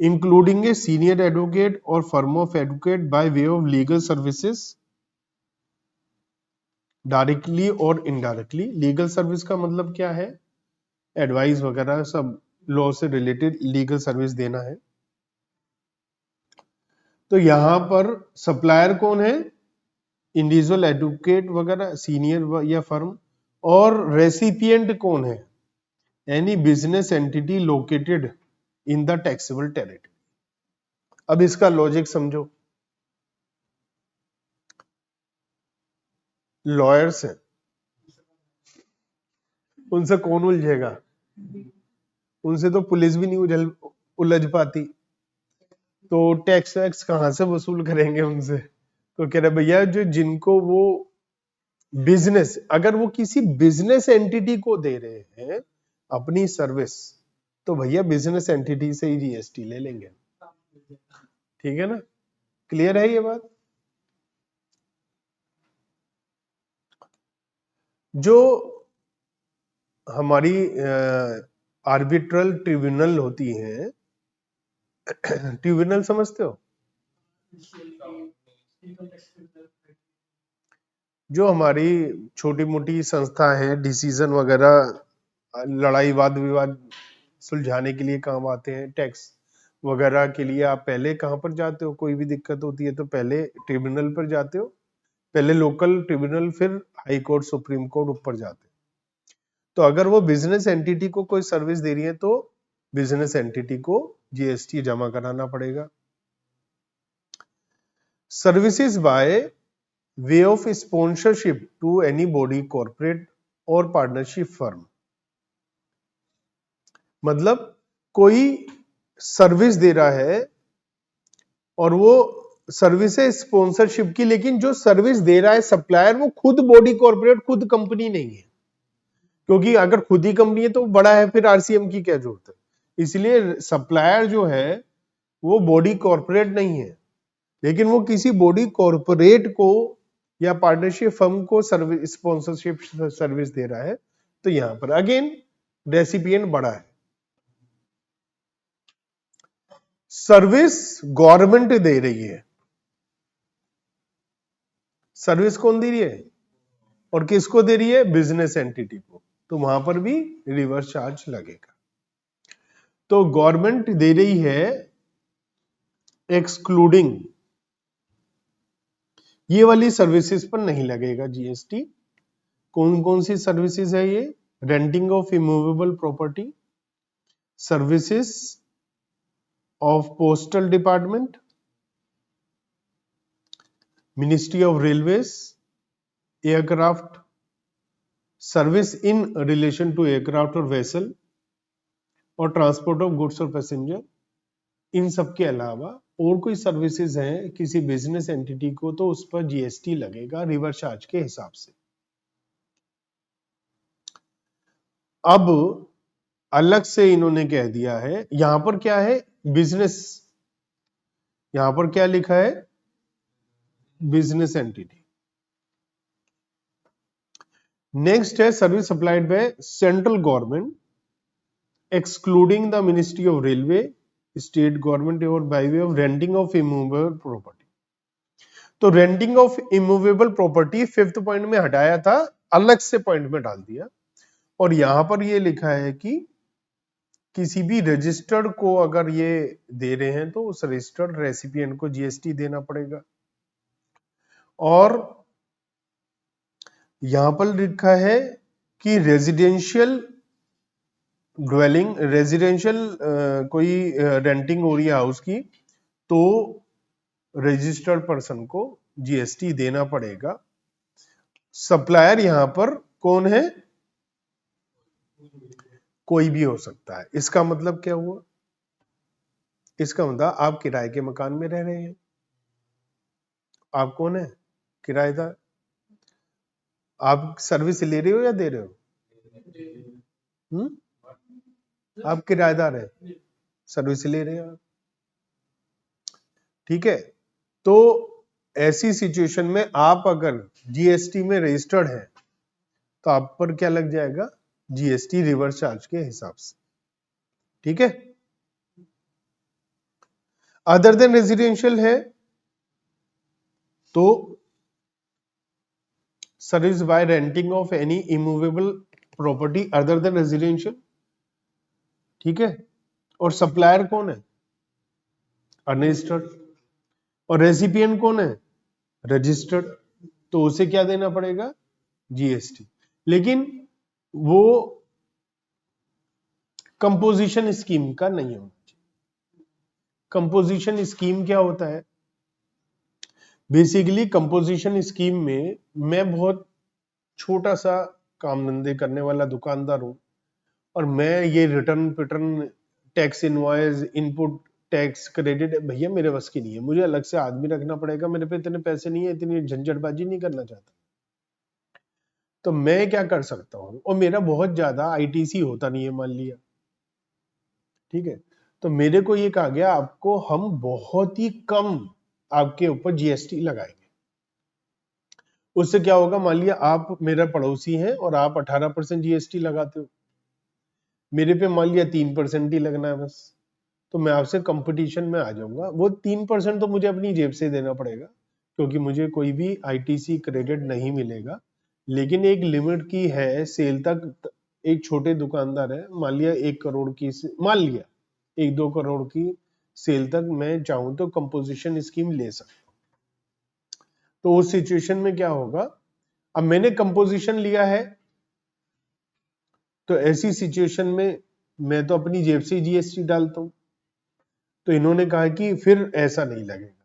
including a senior advocate or firm of advocate by way of legal services directly और इनडायरेक्टली। लीगल सर्विस का मतलब क्या है, एडवाइस वगैरह सब लॉ से रिलेटेड लीगल सर्विस देना है। तो यहां पर सप्लायर कौन है, इंडिविजुअल एडवोकेट वगैरह सीनियर या फर्म, और रेसिपिएंट कौन है, any business entity located in the taxable territory. अब इसका लॉजिक समझो, लॉयर्स हैं, उनसे कौन उलझेगा, उनसे तो पुलिस भी नहीं उलझ पाती, तो टैक्स वैक्स कहां से वसूल करेंगे उनसे। तो कह रहे भैया जो जिनको वो बिजनेस, अगर वो किसी बिजनेस एंटिटी को दे रहे हैं अपनी सर्विस, तो भैया बिजनेस एंटिटी से ही जीएसटी ले लेंगे। ठीक है ना, क्लियर है ये बात। जो हमारी आर्बिट्रल ट्रिब्यूनल होती हैं, ट्रिब्यूनल समझते हो, जो हमारी छोटी मोटी संस्था है, डिसीजन वगैरह लड़ाई वाद विवाद सुलझाने के लिए काम आते हैं, टैक्स वगैरह के लिए आप पहले कहां पर जाते हो, कोई भी दिक्कत होती है तो पहले ट्रिब्यूनल पर जाते हो, पहले लोकल ट्रिब्यूनल फिर हाई कोर्ट सुप्रीम कोर्ट ऊपर जाते हैं। तो अगर वो बिजनेस एंटिटी को कोई सर्विस दे रही है तो बिजनेस एंटिटी को जीएसटी जमा कराना पड़ेगा। Services by way of sponsorship to any body corporate और पार्टनरशिप फर्म, मतलब कोई सर्विस दे रहा है और वो सर्विस है स्पॉन्सरशिप की, लेकिन जो सर्विस दे रहा है सप्लायर वो खुद बॉडी कॉर्पोरेट, खुद कंपनी नहीं है, क्योंकि अगर खुद ही कंपनी है तो बड़ा है, फिर आरसीएम की क्या जरूरत है। इसलिए सप्लायर जो है वो बॉडी कॉर्पोरेट नहीं है, लेकिन वो किसी बॉडी कॉर्पोरेट को या पार्टनरशिप फर्म को सर्विस स्पॉन्सरशिप सर्विस दे रहा है, तो यहां पर अगेन रेसिपिएंट बड़ा है। सर्विस गवर्नमेंट दे रही है, सर्विस कौन दे रही है और किसको दे रही है, बिजनेस एंटिटी को, तो वहां पर भी रिवर्स चार्ज लगेगा। तो गवर्नमेंट दे रही है एक्सक्लूडिंग, ये वाली सर्विसेज पर नहीं लगेगा जीएसटी। कौन कौन सी सर्विसेज है ये, renting of immovable property, services of postal department, ministry of railways, aircraft, service in relation to aircraft और वेसल, और ट्रांसपोर्ट ऑफ गुड्स और पैसेंजर। इन सब के अलावा और कोई सर्विसेज हैं किसी बिजनेस एंटिटी को, तो उस पर जीएसटी लगेगा रिवर्स चार्ज के हिसाब से। अब अलग से इन्होंने कह दिया है, यहां पर क्या है, बिजनेस, यहां पर क्या लिखा है, बिजनेस एंटिटी। नेक्स्ट है service supplied by central government excluding the ministry of railway, state government और by way of renting of immovable property. तो renting of immovable property fifth point में हटाया था, अलग से पॉइंट में डाल दिया, और यहां पर ये लिखा है कि किसी भी रजिस्टर्ड को अगर ये दे रहे हैं तो उस रजिस्टर्ड रेसिपिएंट को जीएसटी देना पड़ेगा। और यहां पर लिखा है कि रेजिडेंशियल ड्वेलिंग रेजिडेंशियल कोई रेंटिंग हो रही है हाउस की, तो रजिस्टर्ड पर्सन को जीएसटी देना पड़ेगा। सप्लायर यहां पर कौन है? कोई भी हो सकता है। इसका मतलब क्या हुआ? इसका मतलब आप किराए के मकान में रह रहे हैं, आप कौन है? किराएदार। आप सर्विस ले रहे हो या दे रहे हो? आप किराएदार हैं, सर्विस ले रहे हैं आप। ठीक है, तो ऐसी सिचुएशन में आप अगर जीएसटी में रजिस्टर्ड हैं तो आप पर क्या लग जाएगा? जीएसटी रिवर्स चार्ज के हिसाब से। ठीक है, अदर देन रेजिडेंशियल है तो service by renting of any immovable property other than residential. ठीक है, और सप्लायर कौन है? अनरजिस्टर्ड। और रेसिपिएंट कौन है? रजिस्टर्ड। तो उसे क्या देना पड़ेगा? जीएसटी। लेकिन वो कंपोजिशन स्कीम का नहीं होना चाहिए। कंपोजिशन स्कीम क्या होता है? बेसिकली कंपोजिशन स्कीम में मैं बहुत छोटा सा काम धंधे करने वाला दुकानदार हूं और मैं ये रिटर्न पिटर्न, tax invoice, input tax, credit, भैया मेरे बस की नहीं है। मुझे अलग से आदमी रखना पड़ेगा, मेरे पे इतने पैसे नहीं है, इतनी झंझटबाजी नहीं करना चाहता। तो मैं क्या कर सकता हूं, और मेरा बहुत ज्यादा आईटीसी होता नहीं है मान लिया, ठीक है, तो मेरे को ये कहा गया आपको हम बहुत ही कम आपके ऊपर जीएसटी लगाएंगे। उससे क्या होगा, मान लिया आप मेरा पड़ोसी हैं और आप 18% जीएसटी लगाते हो, मेरे पे मान लिया 3% ही लगना है बस, तो मैं आपसे कंपटीशन में आ जाऊंगा। वो 3% तो मुझे अपनी जेब से देना पड़ेगा क्योंकि मुझे कोई भी आईटीसी क्रेडिट नहीं मिलेगा। लेकिन एक लिमिट की है सेल तक। एक छोटे दुकानदार है, मान लिया 1 करोड़ की, मान लिया 1-2 करोड़ की सेल तक मैं चाहूं तो कंपोजिशन स्कीम ले सकता हूं। तो उस सिचुएशन में क्या होगा, अब मैंने कंपोजिशन लिया है तो ऐसी सिचुएशन में मैं तो अपनी जेब से जीएसटी डालता हूं, तो इन्होंने कहा कि फिर ऐसा नहीं लगेगा।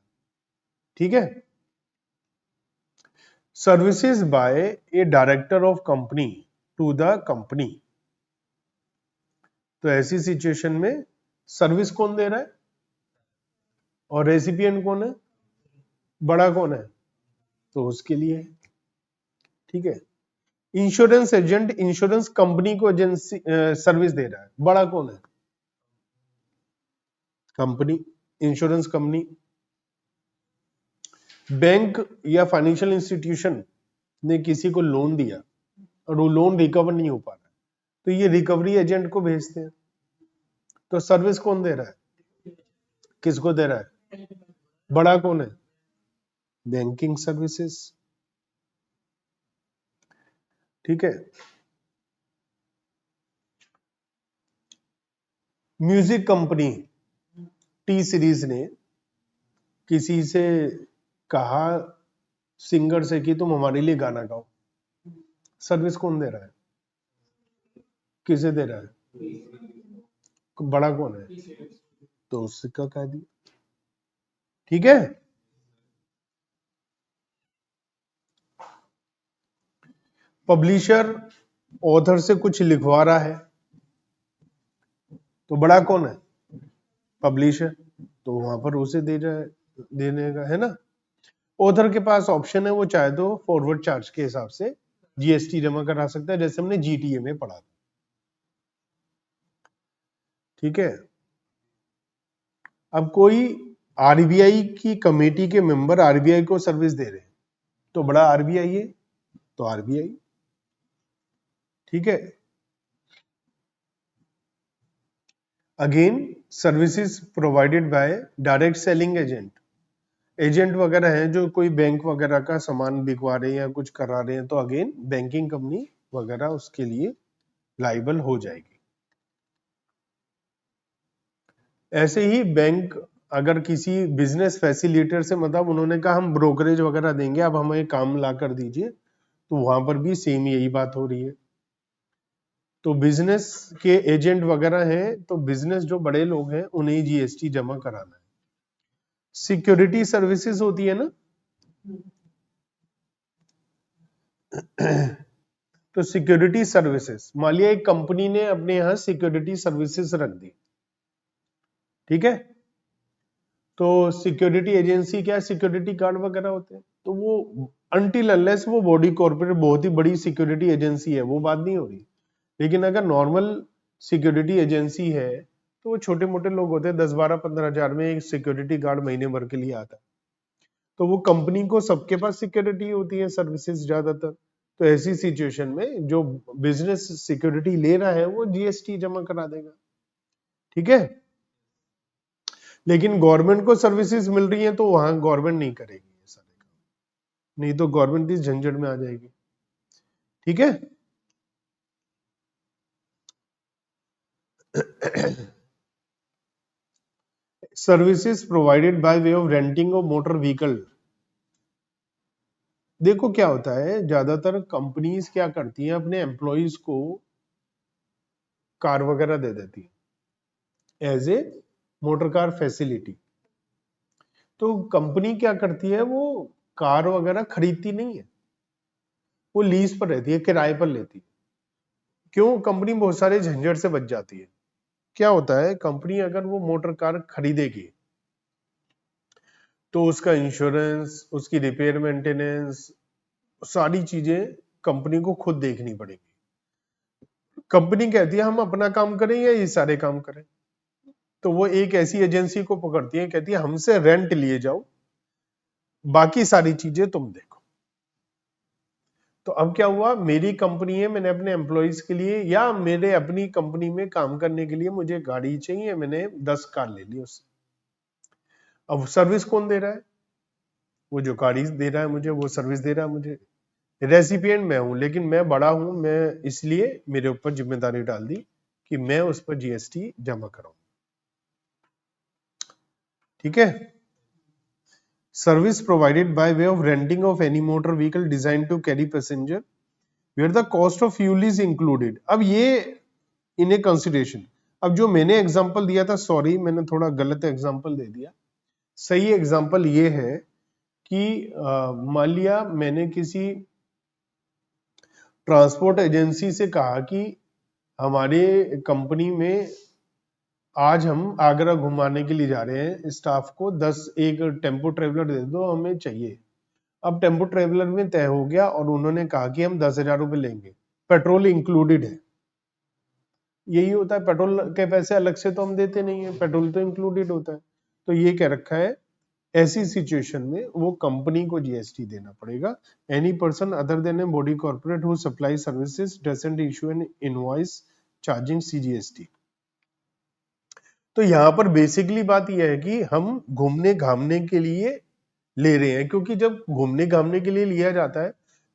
ठीक है, services by a director of company to the company. तो ऐसी सिचुएशन में सर्विस कौन दे रहा है और रेसिपिएंट कौन है? बड़ा कौन है? तो उसके लिए है। ठीक है, इंश्योरेंस एजेंट इंश्योरेंस कंपनी को एजेंसी सर्विस दे रहा है, बड़ा कौन है? Company, insurance company. बैंक या फाइनेंशियल इंस्टीट्यूशन ने किसी को लोन दिया और वो लोन रिकवर नहीं हो पा रहा है, तो ये रिकवरी एजेंट को भेजते हैं। तो सर्विस कौन दे रहा है? किसको दे रहा है? बड़ा कौन है? Banking services. ठीक है, म्यूजिक कंपनी टी सीरीज ने किसी से कहा, सिंगर से, कि तुम हमारे लिए गाना गाओ। सर्विस कौन दे रहा है? किसे दे रहा है? बड़ा कौन है? तो उसका कह दिया। ठीक है, पब्लिशर ऑथर से कुछ लिखवा रहा है तो बड़ा कौन है? पब्लिशर। तो वहां पर उसे दे रहा है, देने का है ना। ऑथर के पास ऑप्शन है, वो चाहे तो फॉरवर्ड चार्ज के हिसाब से जीएसटी जमा करा सकता है, जैसे हमने जीटीए में पढ़ा था। ठीक है, अब कोई आरबीआई की कमेटी के मेंबर आरबीआई को सर्विस दे रहे हैं, तो बड़ा आरबीआई है, तो आरबीआई। ठीक है, again services provided by direct selling agent. Agent वगैरह हैं जो कोई बैंक वगैरह का सामान बिकवा रहे हैं या कुछ करा रहे हैं, तो अगेन बैंकिंग कंपनी वगैरह उसके लिए लाइबल हो जाएगी। ऐसे ही बैंक अगर किसी बिजनेस फैसिलिटेटर से, मतलब उन्होंने कहा हम ब्रोकरेज वगैरह देंगे, अब हमें काम ला कर दीजिए, तो वहां पर भी सेम यही बात हो रही है। तो बिजनेस के एजेंट वगैरह हैं, तो बिजनेस जो बड़े लोग हैं उन्हें जीएसटी जमा कराना है। सिक्योरिटी सर्विसेज होती है ना, तो सिक्योरिटी सर्विसेज, मान लिया एक कंपनी ने अपने यहां सिक्योरिटी सर्विसेज रख दी, ठीक है, तो सिक्योरिटी एजेंसी क्या, सिक्योरिटी गार्ड वगैरह होते हैं, तो वो अनटिल अनलेस वो बॉडी कॉर्पोरेट बहुत ही बड़ी सिक्योरिटी एजेंसी है वो बात नहीं हो रही। लेकिन अगर नॉर्मल सिक्योरिटी एजेंसी है तो वो छोटे मोटे लोग होते हैं, 10-12-15 हजार में एक सिक्योरिटी गार्ड महीने भर के लिए आता है। तो वो कंपनी को सबके पास सिक्योरिटी होती है सर्विसेज ज्यादातर, तो ऐसी सिचुएशन में जो बिजनेस सिक्योरिटी ले रहा है वो जीएसटी जमा करा देगा, ठीक है। लेकिन गवर्नमेंट को सर्विसेज मिल रही है तो वहां गवर्नमेंट नहीं करेगी ये सारे काम, नहीं तो गवर्नमेंट इस झंझट में आ जाएगी, ठीक है। Services provided by way of renting of motor vehicle. देखो क्या होता है, ज्यादातर कंपनीज क्या करती हैं, अपने एम्प्लॉइज को कार वगैरह दे देती है as a motor car facility. तो कंपनी क्या करती है, वो कार वगैरह खरीदती नहीं है, वो लीज पर रहती है, किराए पर लेती है। क्यों, कंपनी बहुत सारे झंझट से बच जाती है। क्या होता है, कंपनी अगर वो मोटर कार खरीदेगी तो उसका इंश्योरेंस, उसकी रिपेयर मेंटेनेंस, सारी चीजें कंपनी को खुद देखनी पड़ेगी। कंपनी कहती है हम अपना काम करें या ये सारे काम करें, तो वो एक ऐसी एजेंसी को पकड़ती है, कहती है हमसे रेंट लिए जाओ, बाकी सारी चीजें तुम देखो। तो अब क्या हुआ, मेरी कंपनी है, मैंने अपने एम्प्लॉइज के लिए या मेरे अपनी कंपनी में काम करने के लिए मुझे गाड़ी चाहिए, मैंने 10 कार ले ली उससे। अब सर्विस कौन दे रहा है, वो जो गाड़ी दे रहा है मुझे, वो सर्विस दे रहा है मुझे। रेसिपिएंट मैं हूं, लेकिन मैं बड़ा हूं, मैं इसलिए मेरे ऊपर जिम्मेदारी डाल दी कि मैं उस पर जीएसटी जमा कराऊं, ठीक है। Service provided by way of renting of any motor vehicle design to carry passenger where the cost of fuel is included. अब ये इन ए कंसिडरेशन, अब जो मैंने एग्जांपल दिया था, सॉरी मैंने थोड़ा गलत एग्जांपल दे दिया, सही एग्जांपल ये है कि मान लिया मैंने किसी ट्रांसपोर्ट एजेंसी से कहा कि हमारे कंपनी में आज हम आगरा घुमाने के लिए जा रहे हैं, स्टाफ को 10 एक टेम्पो ट्रेवलर दे दो हमें चाहिए। अब टेम्पो ट्रेवलर में तय हो गया और उन्होंने कहा कि हम 10,000 रुपए लेंगे, पेट्रोल इंक्लूडेड है। यही होता है, पेट्रोल के पैसे अलग से तो हम देते नहीं है, पेट्रोल तो इंक्लूडेड होता है। तो ये कह रखा है, ऐसी सिचुएशन में वो कंपनी को जीएसटी देना पड़ेगा। Any person other than a body corporate who supply services doesn't issue an invoice charging CGST. तो यहां पर बेसिकली बात यह है कि हम घूमने घामने के लिए ले रहे हैं, क्योंकि जब घूमने घामने के लिए लिया जाता है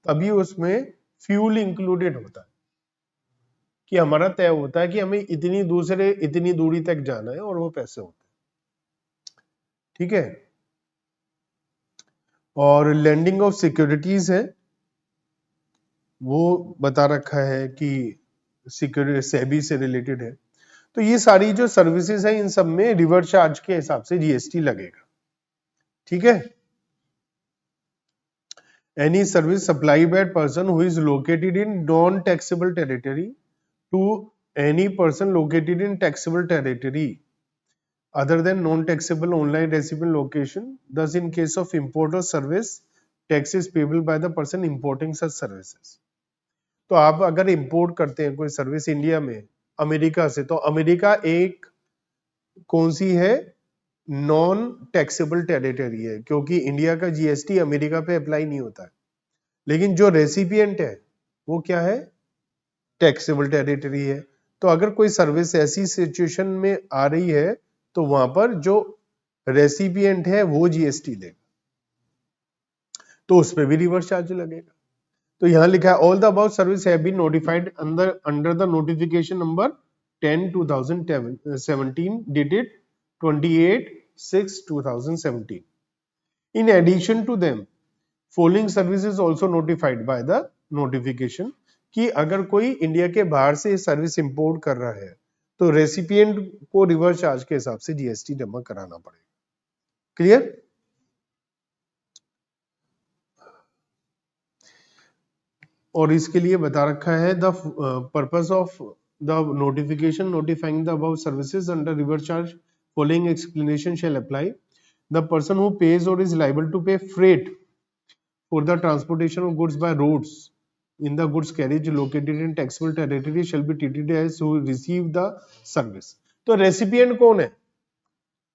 तभी उसमें फ्यूल इंक्लूडेड होता है, कि हमारा तय होता है कि हमें इतनी दूरी तक जाना है और वो पैसे होते हैं, ठीक है। और लैंडिंग ऑफ सिक्योरिटीज है, वो बता रखा है कि सिक्योरिटी सेबी से रिलेटेड है। तो ये सारी जो सर्विसेज है इन सब में रिवर्स चार्ज के हिसाब से जीएसटी लगेगा, ठीक है। Any service supply by person who is located in non taxable territory to any person located in taxable territory other than non-taxable online recipient location. Thus, in case of import or service, tax is payable by the person importing such services. तो आप अगर import करते हैं कोई service India में America से, तो America एक कौन सी है, नॉन टैक्सेबल टेरिटरी है, क्योंकि इंडिया का जीएसटी अमेरिका पे अप्लाई नहीं होता है। लेकिन जो रेसिपिएंट है वो क्या है, टैक्सेबल टेरिटरी है। तो अगर कोई सर्विस ऐसी सिचुएशन में आ रही है तो वहां पर जो रेसिपिएंट है वो जीएसटी लेगा, तो उस पर भी रिवर्स चार्ज लगेगा। तो यहां लिखा है all the about service have been notified under the notification number 10/2017 dated 28/6/2017. In addition to them, following services also notified by the notification कि अगर कोई इंडिया के बाहर से सर्विस इंपोर्ट कर रहा है तो रेसिपिएंट को रिवर्स चार्ज के हिसाब से जीएसटी जमा कराना पड़ेगा। क्लियर? और इसके लिए बता रखा है the purpose of the notification notifying the above services under reverse charge following explanation shall apply. The person who pays और is liable to pay freight for the transportation of goods by roads in the goods carriage located in taxable territory shall be treated as who receive the service। तो recipient कौन है?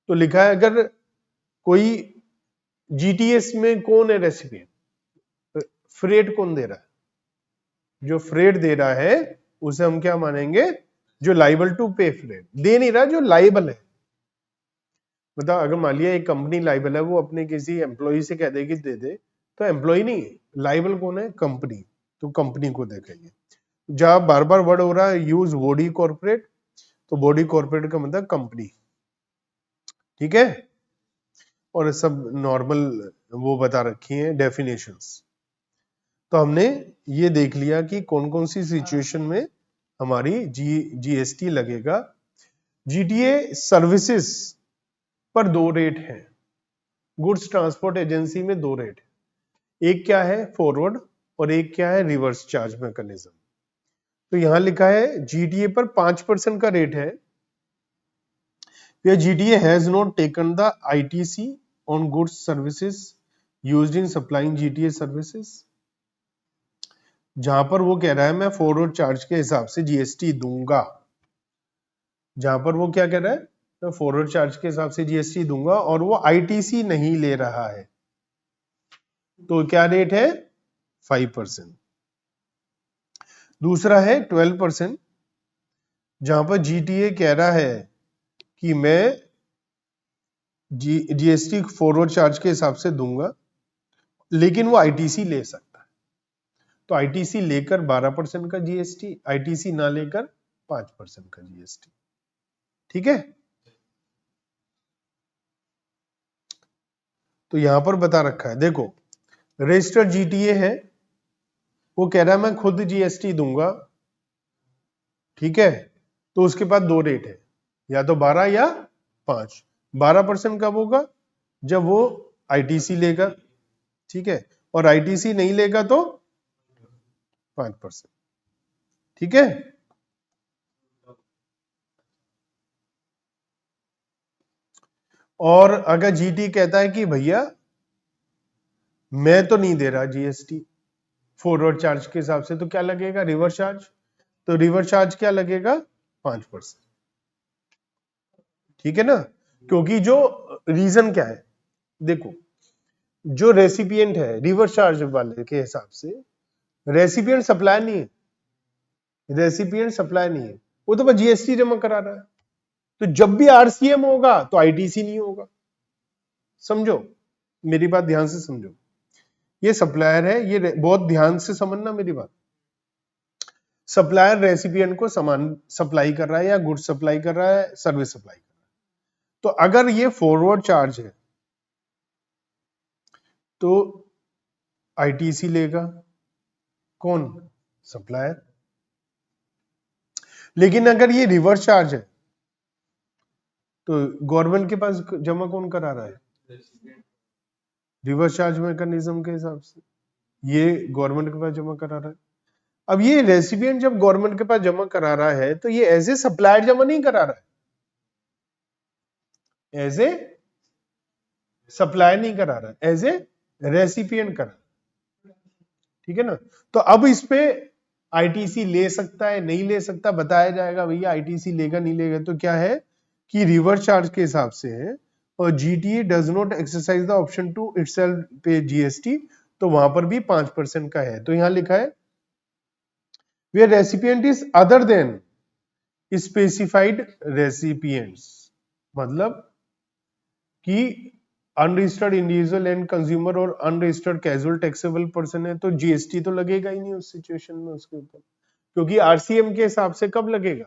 तो लिखा है अगर कोई GTS में कौन है रेसिपिएंट? फ्रेट कौन दे रहा है? जो फ्रेट दे रहा है उसे हम क्या मानेंगे? जो लाइबल टू पे फ्रेट। दे नहीं रहा, जो लाइबल है। मतलब अगर मान लिया एक कंपनी लाइबल है, वो अपने किसी एम्प्लॉय से कह देगी दे दे, तो एम्प्लॉय नहीं है, लाइबल कौन है? कंपनी। तो कंपनी को देखेंगे। जहां बार बार वर्ड हो रहा है यूज बॉडी कॉर्पोरेट, तो बॉडी कॉर्पोरेट का मतलब कंपनी। ठीक है? और सब नॉर्मल वो बता रखी है डेफिनेशंस। तो हमने ये देख लिया कि कौन कौन सी सिचुएशन में हमारी जीएसटी लगेगा। जीटीए सर्विसेज पर 2 रेट है। गुड्स ट्रांसपोर्ट एजेंसी में 2 रेट है। एक क्या है? फॉरवर्ड, और एक क्या है? Reverse charge mechanism. तो यहां लिखा है जीटीए पर 5% का रेट है। GTA has not taken the ITC on goods services used in supplying GTA services. जहां पर वो कह रहा है मैं फॉरवर्ड चार्ज के हिसाब से जीएसटी दूंगा, जहां पर वो क्या कह रहा है? मैं फॉरवर्ड चार्ज के हिसाब से जीएसटी दूंगा, और वो आईटीसी नहीं ले रहा है, तो क्या रेट है? 5%। दूसरा है 12%, जहां पर जीटीए कह रहा है कि मैं जीएसटी फॉरवर्ड चार्ज के हिसाब से दूंगा, लेकिन वो आईटीसी ले सकता है। तो आईटीसी लेकर 12% का जीएसटी, आईटीसी ना लेकर 5% का जीएसटी। ठीक है? तो यहां पर बता रखा है, देखो रजिस्टर्ड जीटीए है, वो कह रहा है मैं खुद जीएसटी दूंगा। ठीक है? तो उसके पास 2 रेट है, या तो 12 या 5। 12% कब होगा? जब वो आईटीसी लेगा। ठीक है? और आईटीसी नहीं लेगा तो 5%। ठीक है? और अगर जीटी कहता है कि भैया मैं तो नहीं दे रहा जीएसटी फॉरवर्ड चार्ज के हिसाब से, तो क्या लगेगा? Reverse charge. तो रिवर्स चार्ज क्या लगेगा? 5%। ठीक है ना? क्योंकि जो रीजन क्या है, देखो जो रेसिपिएंट है रिवर्स चार्ज वाले के हिसाब से, रेसिपिएंट सप्लाई नहीं है, रेसिपिएंट सप्लाई नहीं है, वो तो बस जीएसटी जमा करा रहा है। तो जब भी आरसीएम होगा तो आईटीसी नहीं होगा। समझो, मेरी बात ध्यान से समझो। ये सप्लायर है, ये बहुत ध्यान से समझना मेरी बात। सप्लायर रेसिपिएंट को सामान सप्लाई कर रहा है, या गुड सप्लाई कर रहा है, सर्विस सप्लाई कर रहा है। तो अगर ये फॉरवर्ड चार्ज है तो आईटीसी लेगा कौन? सप्लायर। लेकिन अगर ये रिवर्स चार्ज है तो गवर्नमेंट के पास जमा कौन करा रहा है? रिवर्स चार्ज मैकेनिज्म के हिसाब से ये गवर्नमेंट के पास जमा करा रहा है। अब ये रेसिपिएंट जब गवर्नमेंट के पास जमा करा रहा है तो ये एज ए सप्लायर जमा नहीं करा रहा है, एज ए सप्लायर नहीं करा रहा है, एज ए रेसिपिएंट करा। ठीक है ना? तो अब इस पे आईटीसी ले सकता है नहीं ले सकता बताया जाएगा। भैया आईटीसी लेगा नहीं लेगा, तो क्या है कि रिवर्स चार्ज के हिसाब से है, और GTA does not exercise the option to itself pay GST, तो वहां पर भी 5% का है। तो यहां लिखा है where recipient is other than specified recipients, मतलब कि अनरजिस्टर्ड इंडिविजुअल एंड कंज्यूमर और अनरजिस्टर्ड कैजुअल टैक्सेबल पर्सन है, तो जीएसटी तो लगेगा ही नहीं उस सिचुएशन में उसके ऊपर, क्योंकि आरसीएम के हिसाब से कब लगेगा?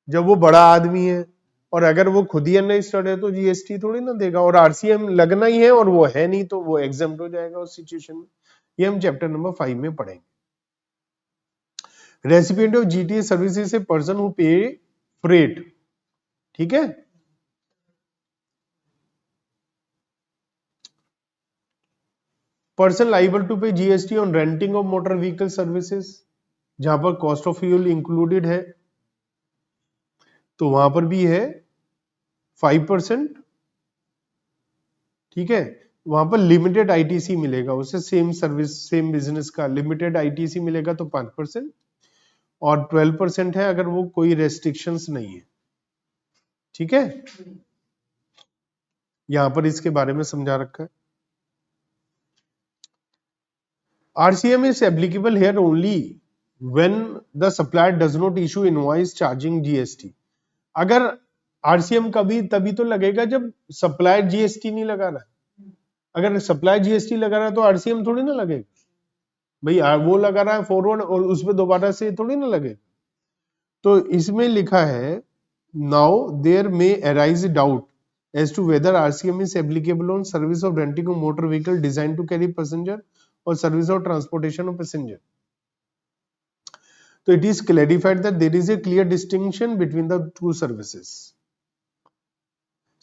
जब वो बड़ा आदमी है, और अगर वो खुद ही अनरजिस्टर्ड है तो जीएसटी थोड़ी ना देगा, और आरसीएम लगना ही है और वो है नहीं, तो वो एग्जम्प्ट हो जाएगा उस सिचुएशन में। ये हम चैप्टर नंबर 5 में पढ़ेंगे। Recipient of GTA services a person who पे फ्रेट, ठीक है। Person liable to pay GST on renting of motor vehicle services, जहां पर कॉस्ट ऑफ फ्यूल इंक्लूडेड है, तो वहां पर भी है 5%, ठीक है। वहां पर लिमिटेड आईटीसी मिलेगा उसे, सेम सर्विस सेम बिजनेस का लिमिटेड आईटीसी मिलेगा तो 5%, और 12% है अगर वो कोई रेस्ट्रिक्शंस नहीं है, ठीक है। यहां पर इसके बारे में समझा रखा है। RCM is applicable here only when the supplier does not issue invoice charging GST. अगर RCM कभी तभी तो लगेगा जब सप्लायर जीएसटी नहीं लगा रहा है। अगर सप्लायर जीएसटी लगा रहा है तो RCM थोड़ी ना लगेगा भाई, वो लगा रहा है फॉरवर्ड और उसमें दोबारा से थोड़ी ना लगेगा। तो इसमें लिखा है now there may arise doubt as to whether RCM is applicable on service of renting a motor vehicle designed to carry passenger or service of transportation of passenger. So it is clarified that there is a clear distinction between the two services.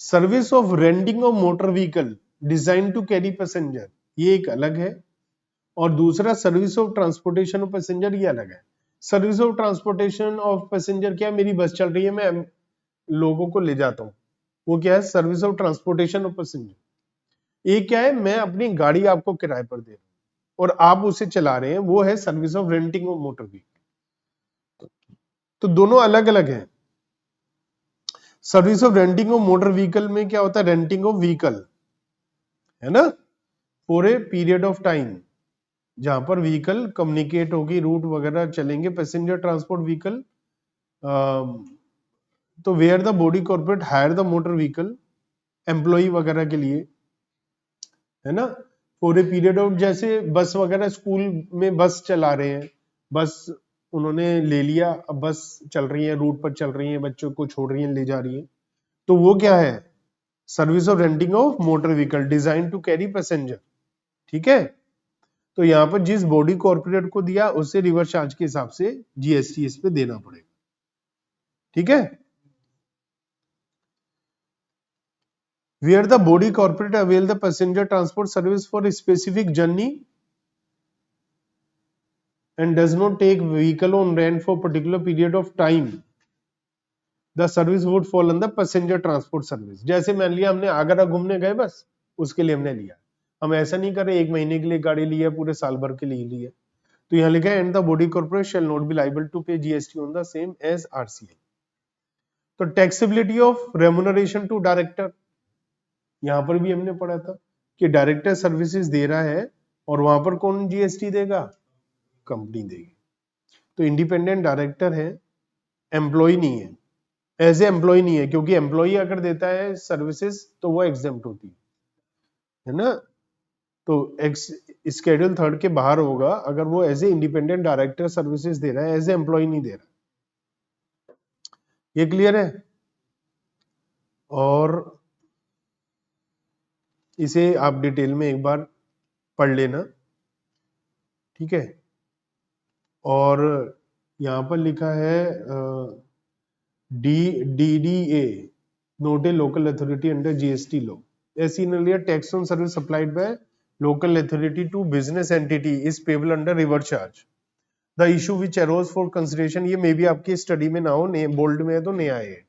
Service of renting of motor vehicle designed to carry passenger ये एक अलग है, और दूसरा service of transportation of passenger ये अलग है। Service of transportation of passenger क्या, मेरी बस चल रही है, मैं लोगों को ले जाता हूँ, वो क्या है service of transportation of passenger. एक क्या है, मैं अपनी गाड़ी आपको किराए पर दे रहा हूं और आप उसे चला रहे हैं, वो है service of renting of motor vehicle. तो दोनों अलग अलग है। Service of renting of motor vehicle में क्या होता है, रेंटिंग ऑफ व्हीकल है ना, for a period of time, जहां पर व्हीकल कम्युनिकेट होगी, रूट वगैरह चलेंगे, पैसेंजर ट्रांसपोर्ट व्हीकल। तो where the body corporate hire the motor vehicle employ वगैरह के लिए, है ना, फॉर ए पीरियड ऑफ, जैसे बस वगैरह स्कूल में बस चला रहे हैं, बस उन्होंने ले लिया, अब बस चल रही है, रूट पर चल रही है, बच्चों को छोड़ रही है, ले जा रही है, तो वो क्या है service of renting of motor vehicle design to carry passenger, ठीक है। तो यहां पर जिस बॉडी कॉर्पोरेट को दिया उससे रिवर्स चार्ज के हिसाब से जीएसटी इस पे देना पड़ेगा, ठीक है। Where the body corporate avail the passenger transport service for a specific journey and does not take vehicle on rent for particular period of time, the service would fall under passenger transport service. जैसे मान लिया हमने आगरा घूमने गए, बस उसके लिए हमने लिया, हम ऐसा नहीं कर रहे एक महीने के लिए गाड़ी ली है, पूरे साल भर के लिए ली है। तो यहाँ लिखा है and the body corporate shall not be liable to pay GST on the same as RCI. तो taxability of remuneration to director, यहां पर भी हमने पढ़ा था कि डायरेक्टर सर्विसेज दे रहा है और वहां पर कौन जीएसटी देगा, कंपनी देगी। तो इंडिपेंडेंट डायरेक्टर है, एम्प्लॉय नहीं है, एज ए एम्प्लॉय नहीं है, क्योंकि एम्प्लॉय अगर देता है सर्विसेज तो वो एग्जेम्प्ट होती है ना। तो स्केड्यूल 3 के बाहर होगा अगर वो as a independent director services दे रहा है, एज ए एम्प्लॉय नहीं दे रहा। ये क्लियर है। और इसे आप डिटेल में एक बार पढ़ लेना, ठीक है। और यहां पर लिखा है DDA not a local authority under GST law. As seen earlier, tax on service supplied by local authority to business entity is payable under reverse charge. The issue which arose for consideration, ये मे भी आपकी study में ना हो, bold में है तो नया है,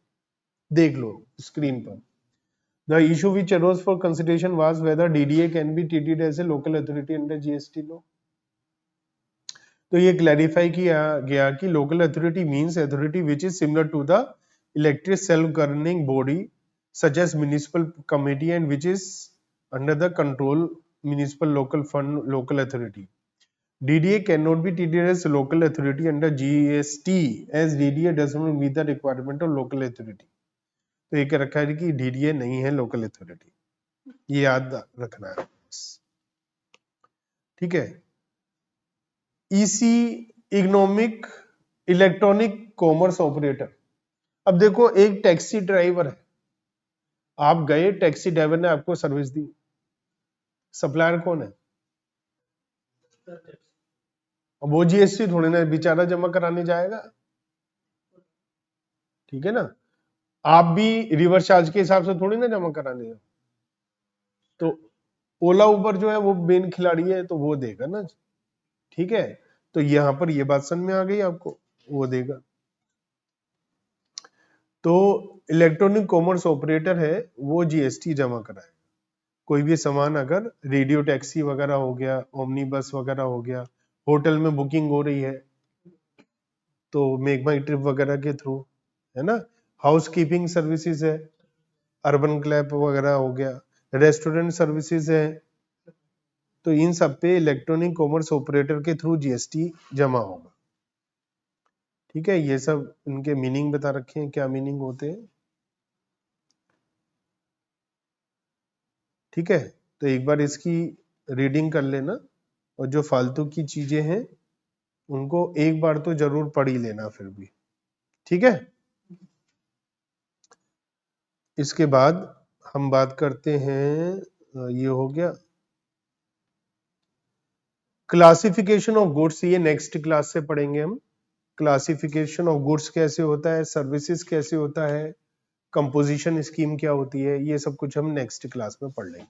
देख लो स्क्रीन पर। The issue which arose for consideration was whether DDA can be treated as a local authority under GST law. तो ये क्लैरिफाई किया गया कि local authority means authority which is similar to the elected self governing body such as municipal committee and which is under the control municipal local fund local authority. DDA cannot be treated as local authority under GST as DDA does not meet the requirement of local authority. तो एक रखा है कि DDA नहीं है local authority, ये याद रखना है, ठीक है। इकोनॉमिक इलेक्ट्रॉनिक कॉमर्स ऑपरेटर, अब देखो एक टैक्सी ड्राइवर है, आप गए, टैक्सी ड्राइवर ने आपको सर्विस दी, सप्लायर कौन है, अब वो जीएसटी थोड़ी ना बेचारा जमा कराने जाएगा, ठीक है ना। आप भी रिवर्स चार्ज के हिसाब से थोड़ी ना जमा कराने जाओ। तो ओला उबर जो है वो मेन खिलाड़ी है तो वो देगा ना, ठीक है। तो यहां पर ये बात समझ में आ गई आपको, वो देगा। तो इलेक्ट्रॉनिक कॉमर्स ऑपरेटर है वो जीएसटी जमा कराएगा। कोई भी सामान अगर रेडियो टैक्सी वगैरह हो गया, ओमनी बस वगैरह हो गया, होटल में बुकिंग हो रही है तो मेक माई ट्रिप वगैरह के थ्रू, है ना। हाउस कीपिंग सर्विसेज है, अर्बन क्लैप वगैरह हो गया, रेस्टोरेंट सर्विसेज है, तो इन सब पे इलेक्ट्रॉनिक कॉमर्स ऑपरेटर के थ्रू जीएसटी जमा होगा, ठीक है। ये सब इनके मीनिंग बता रखे हैं, क्या मीनिंग होते हैं, ठीक है। तो एक बार इसकी रीडिंग कर लेना, और जो फालतू की चीजें हैं उनको एक बार तो जरूर पढ़ ही लेना फिर भी, ठीक है। इसके बाद हम बात करते हैं, ये हो गया क्लासिफिकेशन ऑफ गुड्स, ये नेक्स्ट क्लास से पढ़ेंगे हम। क्लासिफिकेशन ऑफ गुड्स कैसे होता है, सर्विसेज कैसे होता है, कंपोजिशन स्कीम क्या होती है, ये सब कुछ हम नेक्स्ट क्लास में पढ़ लेंगे।